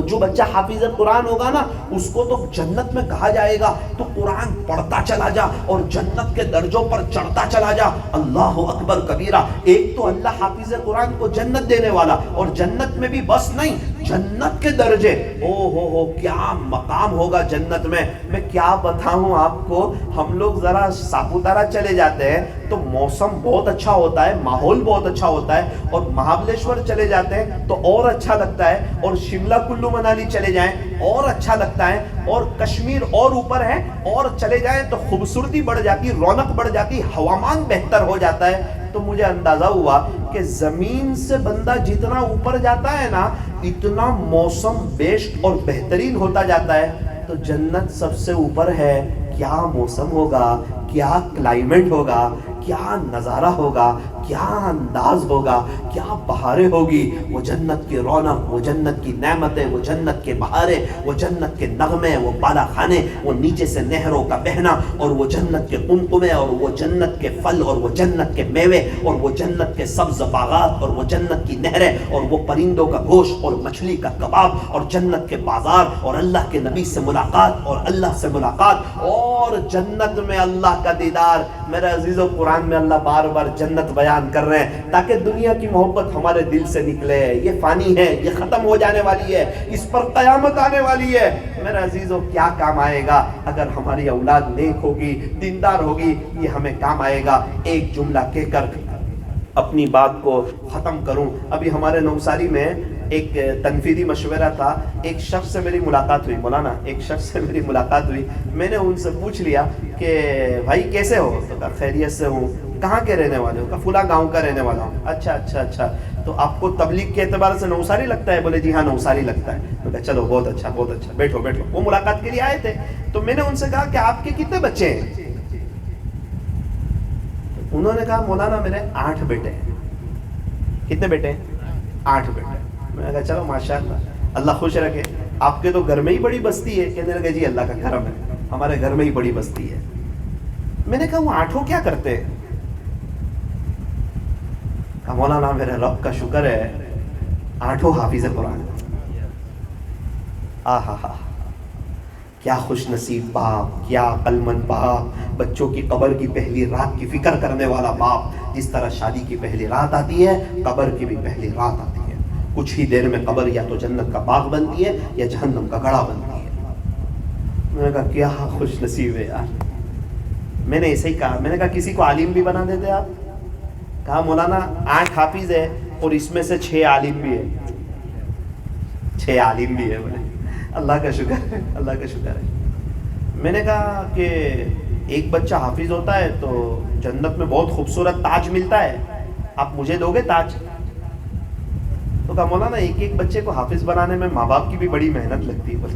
جو بچہ حافظ قرآن ہوگا نا اس کو تو جنت میں کہا جائے گا تو قرآن پڑھتا چلا جا اور جنت کے درجوں پر چڑھتا چلا جا۔ اللہ اکبر کبیرہ۔ ایک تو اللہ حافظ قرآن کو جنت دینے والا، اور جنت میں بھی بس نہیں، جنت کے درجے، او ہو کیا مقام ہوگا جنت میں۔ میں کیا بتاؤں آپ کو، ہم لوگ ذرا ساپوتارہ چلے جاتے ہیں تو موسم بہت اچھا ہوتا ہے، ماحول بہت اچھا ہوتا ہے، اور مہابلیشور چلے جاتے ہیں تو اور اچھا لگتا ہے، اور شملہ کلو منالی چلے جائیں اور اچھا لگتا ہے، اور کشمیر اور اوپر ہے اور چلے جائیں تو خوبصورتی بڑھ جاتی، رونق بڑھ جاتی، ہوامان بہتر ہو جاتا ہے۔ تو مجھے اندازہ ہوا کہ زمین سے بندہ جتنا اوپر جاتا ہے نا اتنا موسم بیسٹ اور بہترین ہوتا جاتا ہے۔ تو جنت سب سے اوپر ہے، کیا موسم ہوگا، کیا کلائمیٹ ہوگا، کیا نظارہ ہوگا، کیا انداز ہوگا، کیا بہاریں ہوگی، وہ جنت کی رونق، وہ جنت کی نعمتیں، وہ جنت کے بہاریں، وہ جنت کے نغمے، وہ بالا خانے، وہ نیچے سے نہروں کا بہنا، اور وہ جنت کے قمقمے، اور وہ جنت کے پھل، اور وہ جنت کے میوے، اور وہ جنت کے سبز باغات، اور وہ جنت کی نہریں، اور وہ پرندوں کا گوشت اور مچھلی کا کباب، اور جنت کے بازار، اور اللہ کے نبی سے ملاقات، اور اللہ سے ملاقات، اور جنت میں اللہ کا دیدار۔ میرے عزیزو، قرآن میں اللہ بار بار جنت بیان کر رہے ہیں تاکہ دنیا کی محبت ہمارے دل سے نکلے۔ یہ فانی ہے، یہ ختم ہو جانے والی ہے، اس پر قیامت آنے والی ہے۔ میرے عزیزو، کیا کام آئے گا اگر ہماری اولاد نیک ہوگی، دیندار ہوگی، یہ ہمیں کام آئے گا۔ ایک جملہ کہہ کر اپنی بات کو ختم کروں۔ ابھی ہمارے نوساری میں ایک تنفیدی مشورہ تھا، ایک شخص سے میری ملاقات ہوئی، مولانا ایک شخص سے میری ملاقات ہوئی، میں نے ان سے پوچھ لیا کہ بھائی کیسے ہو؟ تو کہا خیریت سے ہوں۔ کہاں کے رہنے والے ہو؟ کہا فلاں گاؤں کا رہنے والا ہوں۔ اچھا، تو آپ کو تبلیغ کے اعتبار سے نوساری لگتا ہے؟ بولے جی ہاں نوساری لگتا ہے۔ میں کہا چلو بہت اچھا، بیٹھو۔ وہ ملاقات کے لیے آئے تھے، تو میں نے ان سے کہا کہ آپ کے کتنے بچے ہیں؟ انہوں نے کہا مولانا میرے 8 بیٹے ہیں۔ کتنے بیٹے ہیں؟ 8 بیٹے۔ میں نے کہا چلو ماشاءاللہ، اللہ خوش رکھے۔ آپ کے تو گھر میں ہی بڑی بستی ہے؟ کہنے لگے جی اللہ کا کرم ہے، ہمارے گھر میں ہی بڑی بستی ہے۔ میں نے کہا وہ 8 کیا کرتے ہیں؟ کہا مولانا میرے رب کا شکر ہے 8 حافظ قرآن۔ آہا، کیا خوش نصیب باپ، کیا عقل مند باپ، بچوں کی قبر کی پہلی رات کی فکر کرنے والا باپ۔ جس طرح شادی کی پہلی رات آتی ہے، قبر کی بھی پہلی رات آتی ہے۔ کچھ ہی دیر میں قبر یا تو جنت کا باغ بنتی ہے یا جہنم کا گڑھا بنتی ہے۔ میں نے کہا کیا خوش نصیب ہے یار۔ میں نے ایسے ہی کہا، میں نے کہا کسی کو عالم بھی بنا دیتے آپ؟ کہا مولانا 8 حافظ ہے اور اس میں سے 6 عالم بھی ہے۔ 6 عالم بھی ہے، بولے اللہ کا شکر ہے، اللہ کا شکر ہے۔ میں نے کہا کہ ایک بچہ حافظ ہوتا ہے تو جنت میں بہت خوبصورت تاج ملتا ہے، آپ مجھے دو گے تاج؟ تو کہا مولانا ایک بچے کو حافظ بنانے میں ماں باپ کی بھی بڑی محنت لگتی ہے، بولے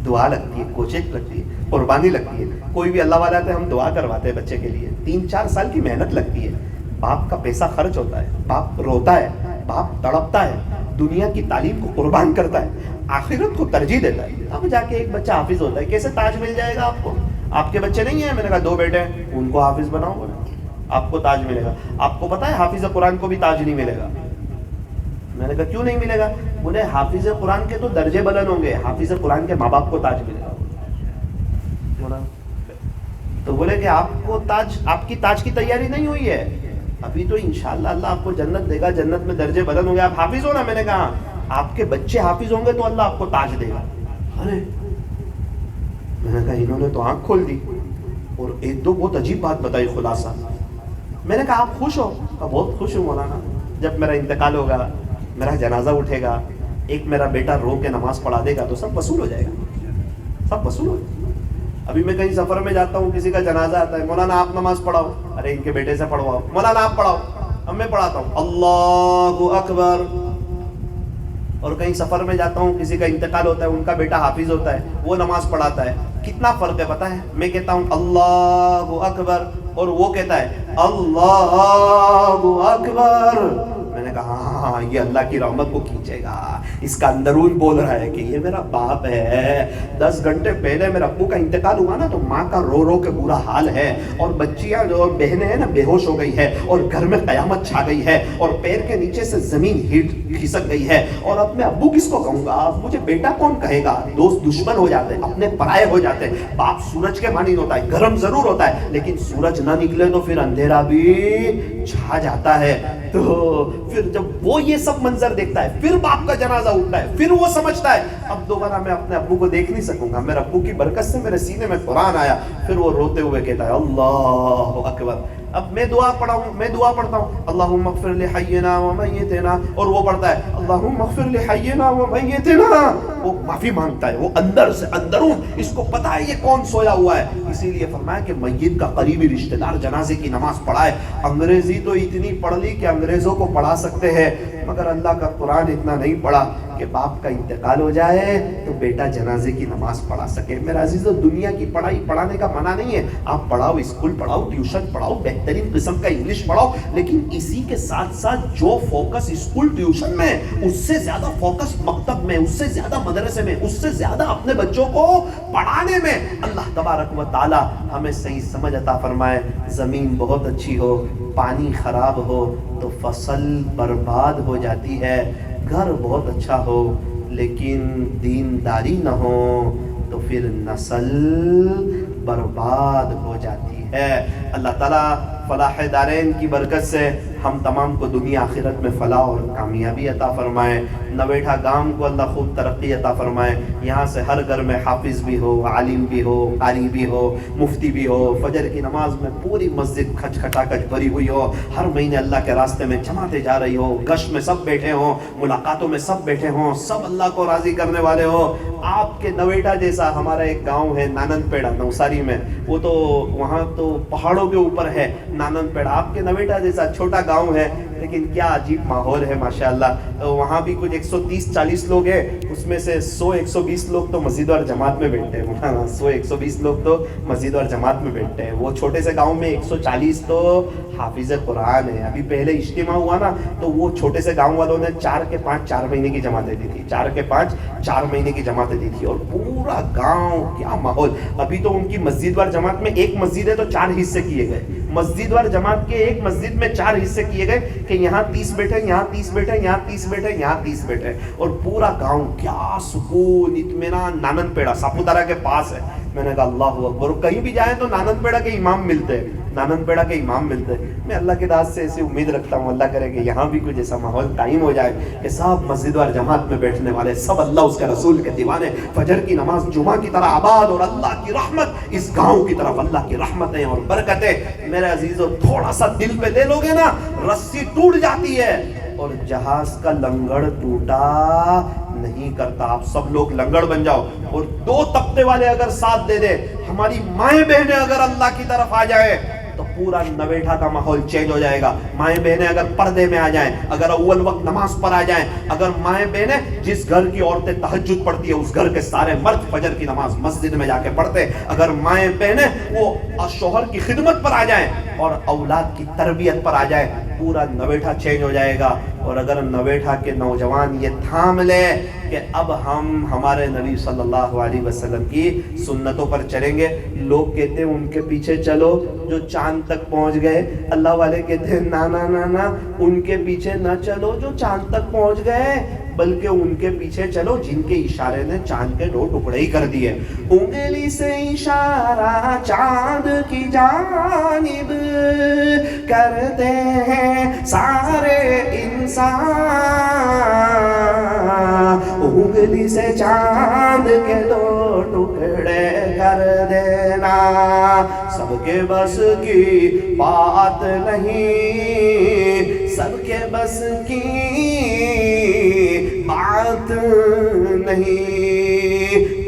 دعا لگتی ہے، کوشش لگتی ہے، قربانی لگتی ہے۔ کوئی بھی اللہ والا ہے ہم دعا کرواتے ہیں بچے کے لیے، 3-4 سال کی محنت لگتی ہے، باپ کا پیسہ خرچ ہوتا ہے، باپ روتا ہے، باپ تڑپتا ہے، دنیا کی تعلیم کو قربان کرتا ہے، آخرت کو ترجیح دیتا ہے، اب جا کے ایک بچہ حافظ ہوتا ہے۔ کیسے تاج مل جائے گا آپ کو؟ آپ کے بچے نہیں ہیں؟ میں نے کہا 2 بیٹے ہیں، ان کو حافظ بناؤ، بولے آپ کو تاج ملے گا۔ آپ کو پتا ہے حافظ قرآن کو بھی تاج نہیں ملے گا۔ میں نے کہا کیوں نہیں ملے گا؟ بولے حافظ قرآن کے تو درجے بلند ہوں گے، حافظ قرآن کے ماں باپ کو تاج ملے گا۔ تو بولے کہ آپ کو تاج، آپ کی تاج کی تیاری نہیں ہوئی ہے، ابھی تو انشاءاللہ اللہ آپ کو جنت دے گا، جنت میں درجے بلند ہوں گے، آپ حافظ ہو نا۔ میں نے کہا آپ کے بچے حافظ ہوں گے تو اللہ آپ کو تاج دے گا۔ ارے میں نے کہا انہوں نے تو آنکھ کھول دی اور 1-2 بہت عجیب بات بتائی، خلاصہ۔ میں نے کہا آپ خوش ہو؟ کہا بہت خوش ہوں مولانا، جب میرا انتقال ہوگا، میرا جنازہ اٹھے گا، ایک میرا بیٹا رو کے نماز پڑھا دے گا تو سب وصول ہو جائے گا، سب وصول ہو جائے گا۔ ابھی میں کہیں سفر میں جاتا ہوں، کسی کا جنازہ آتا ہے، مولانا آپ نماز پڑھاؤ، ارے ان کے بیٹے سے پڑھواؤ، مولانا آپ پڑھاؤ، اب میں پڑھاتا ہوں، اللہ اکبر۔ اور کہیں سفر میں جاتا ہوں، کسی کا انتقال ہوتا ہے، ان کا بیٹا حافظ ہوتا ہے، وہ نماز پڑھاتا ہے، کتنا فرق ہے پتہ ہے؟ میں کہتا ہوں اللہ اکبر اور وہ کہتا ہے اللہ اکبر. میں نے کہا ہاں یہ اللہ کی رحمت کو کھینچے گا. اس کا اندرون بول رہا ہے کہ یہ میرا باپ ہے. 10 گھنٹے پہلے میرے ابو کا انتقال ہوا نا تو ماں کا رو رو کے برا حال ہے, اور بچیاں جو بہنیں ہیں نا بے ہوش ہو گئی ہے, اور گھر میں قیامت چھا گئی ہے, اور پیر کے نیچے سے زمین کھسک گئی ہے, اور اب میں ابو کس کو کہوں گا؟ اب مجھے بیٹا کون کہے گا؟ دوست دشمن ہو جاتے ہیں, اپنے پرائے ہو جاتے ہیں. باپ سورج کے مانند ہوتا ہے, گرم ضرور ہوتا ہے, لیکن سورج نہ نکلے تو پھر اندھیرا بھی چھا جاتا ہے. تو پھر جب وہ یہ سب منظر دیکھتا ہے, پھر باپ کا جنازہ اٹھتا ہے, پھر وہ سمجھتا ہے اب دوبارہ میں اپنے ابو کو دیکھ نہیں سکوں گا. میرے ابو کی برکت سے میرے سینے میں قرآن آیا. پھر وہ روتے ہوئے کہتا ہے اللہ اکبر. اب میں دعا پڑھتا ہوں اللہم اغفر لحینا ومیتنا, اور وہ پڑھتا ہے اللہم اغفر لحینا ومیتنا. وہ معافی مانگتا ہے, وہ اندر سے اندرون اس کو پتا ہے یہ کون سویا ہوا ہے. اسی لیے فرمایا کہ میت کا قریبی رشتہ دار جنازے کی نماز پڑھائے. انگریزی تو اتنی پڑھ لی کہ انگریزوں کو پڑھا سکتے ہیں, مگر اللہ کا قرآن اتنا نہیں پڑھا کہ باپ کا انتقال ہو جائے تو بیٹا جنازے کی نماز پڑھا سکے. میرا عزیزو, دنیا کی پڑھائی پڑھانے کا منع نہیں ہے, آپ پڑھاؤ, اسکول پڑھاؤ, ٹیوشن پڑھاؤ, بہترین قسم کا انگلش پڑھاؤ, لیکن اسی کے ساتھ ساتھ جو فوکس اسکول ٹیوشن میں, اس سے زیادہ فوکس مکتب میں, اس سے زیادہ مدرسے میں, اس سے زیادہ اپنے بچوں کو پڑھانے میں. اللہ تبارک و تعالی ہمیں صحیح سمجھ عطا فرمائے. زمین بہت اچھی ہو, پانی خراب ہو تو فصل برباد ہو جاتی ہے. گھر بہت اچھا ہو لیکن دینداری نہ ہو تو پھر نسل برباد ہو جاتی ہے. اللہ تعالیٰ فلاح دارین کی برکت سے ہم تمام کو دنیا آخرت میں فلاح اور کامیابی عطا فرمائے. نویٹھا گام کو اللہ خوب ترقی عطا فرمائے. یہاں سے ہر گھر میں حافظ بھی ہو, عالم بھی ہو, قاری بھی ہو, مفتی بھی ہو. فجر کی نماز میں پوری مسجد کھچ کھٹا کچ بھری ہوئی ہو. ہر مہینے اللہ کے راستے میں جماعتیں جا رہی ہو. گشت میں سب بیٹھے ہوں, ملاقاتوں میں سب بیٹھے ہوں, سب اللہ کو راضی کرنے والے ہو. آپ کے نویٹھا جیسا ہمارا ایک گاؤں ہے نانند پیڑا نوساری میں, وہ تو وہاں تو پہاڑوں کے اوپر ہے نانند پیڑا. آپ کے نویٹھا جیسا چھوٹا گاؤں ہے لیکن کیا عجیب ماحول ہے ماشاءاللہ. وہاں بھی کچھ 130-40 لوگ ہیں, اس میں سے 100-120 لوگ تو مسجد اور جماعت میں بیٹھتے ہیں. 100-120 لوگ تو مسجد اور جماعت میں بیٹھتے ہیں. وہ چھوٹے سے گاؤں میں 140 تو حافظ قرآن ہے. ابھی پہلے اجتماع ہوا نا تو وہ چھوٹے سے گاؤں والوں نے 4 کے 5 4 مہینے کی جماعتیں دی تھی. 4 کے 5 4 مہینے کی جماعتیں دی تھی, اور پورا گاؤں کیا ماحول. ابھی تو ان کی مسجد وار جماعت میں ایک مسجد ہے تو 4 حصے کیے گئے. مسجد وار جماعت کے ایک مسجد میں 4 حصے کیے گئے کہ یہاں 30 بیٹھے, یہاں 30 بیٹھے, یہاں 30 بیٹھے, یہاں 30 بیٹھے. اور پورا گاؤں کیا سکون, اطمینان. نانند پیڑا ساپوتارا کے پاس ہے. میں نے کہا اللہ اکبر. کہیں بھی جائیں تو نانند پیڑا کے امام ملتے ہیں, نانند پیڑا کے امام ملتے ہیں. میں اللہ کے داد سے ایسی امید رکھتا ہوں اللہ کرے کہ یہاں بھی کچھ ایسا ماحول قائم ہو جائے کہ سب مسجد اور جماعت میں بیٹھنے والے, سب اللہ اس کے رسول کے دیوانے, فجر کی نماز جمعہ کی طرح آباد, اور اللہ کی رحمت اس گاؤں کی طرف, اللہ کی رحمتیں اور برکتیں. میرے عزیزو, تھوڑا سا دل پہ لے لوگے نا, رسی ٹوٹ جاتی ہے, اور جہاز کا لنگڑ ٹوٹا نہیں کرتا. آپ سب لوگ لنگڑ بن جاؤ, اور 2 طبقے والے اگر ساتھ دے دے, ہماری مائیں بہنیں اگر اللہ کی طرف آ جائیں تو پورا نویٹھا کا ماحول چینج ہو جائے گا. مائیں بہنیں اگر پردے میں آ جائیں, اگر اول وقت نماز پر آ جائیں, اگر مائیں بہنیں, جس گھر کی عورتیں تہجد پڑھتی ہے اس گھر کے سارے مرد فجر کی نماز مسجد میں جا کے پڑھتے, اگر مائیں بہنیں وہ شوہر کی خدمت پر آ جائیں اور اولاد کی تربیت پر آ جائیں, پورا نویٹھا چینج ہو جائے گا. اور اگر نویٹھا کے نوجوان یہ تھام لے کہ اب ہم ہمارے نبی صلی اللہ علیہ وسلم کی سنتوں پر چلیں گے. لوگ کہتے ہیں ان کے پیچھے چلو جو چاند تک پہنچ گئے, اللہ والے کہتے ہیں نا نا نا نا, ان کے پیچھے نہ چلو جو چاند تک پہنچ گئے, بلکہ ان کے پیچھے چلو جن کے اشارے نے چاند کے 2 ٹکڑے ہی کر دیے. انگلی سے اشارہ چاند کی جانب کرتے ہیں سارے انسان, انگلی سے چاند کے 2 ٹکڑے کر دینا سب کے بس کی بات نہیں, سب کے بس کی بات نہیں.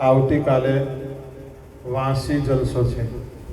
આવતીકાલે 82 જલસો છે।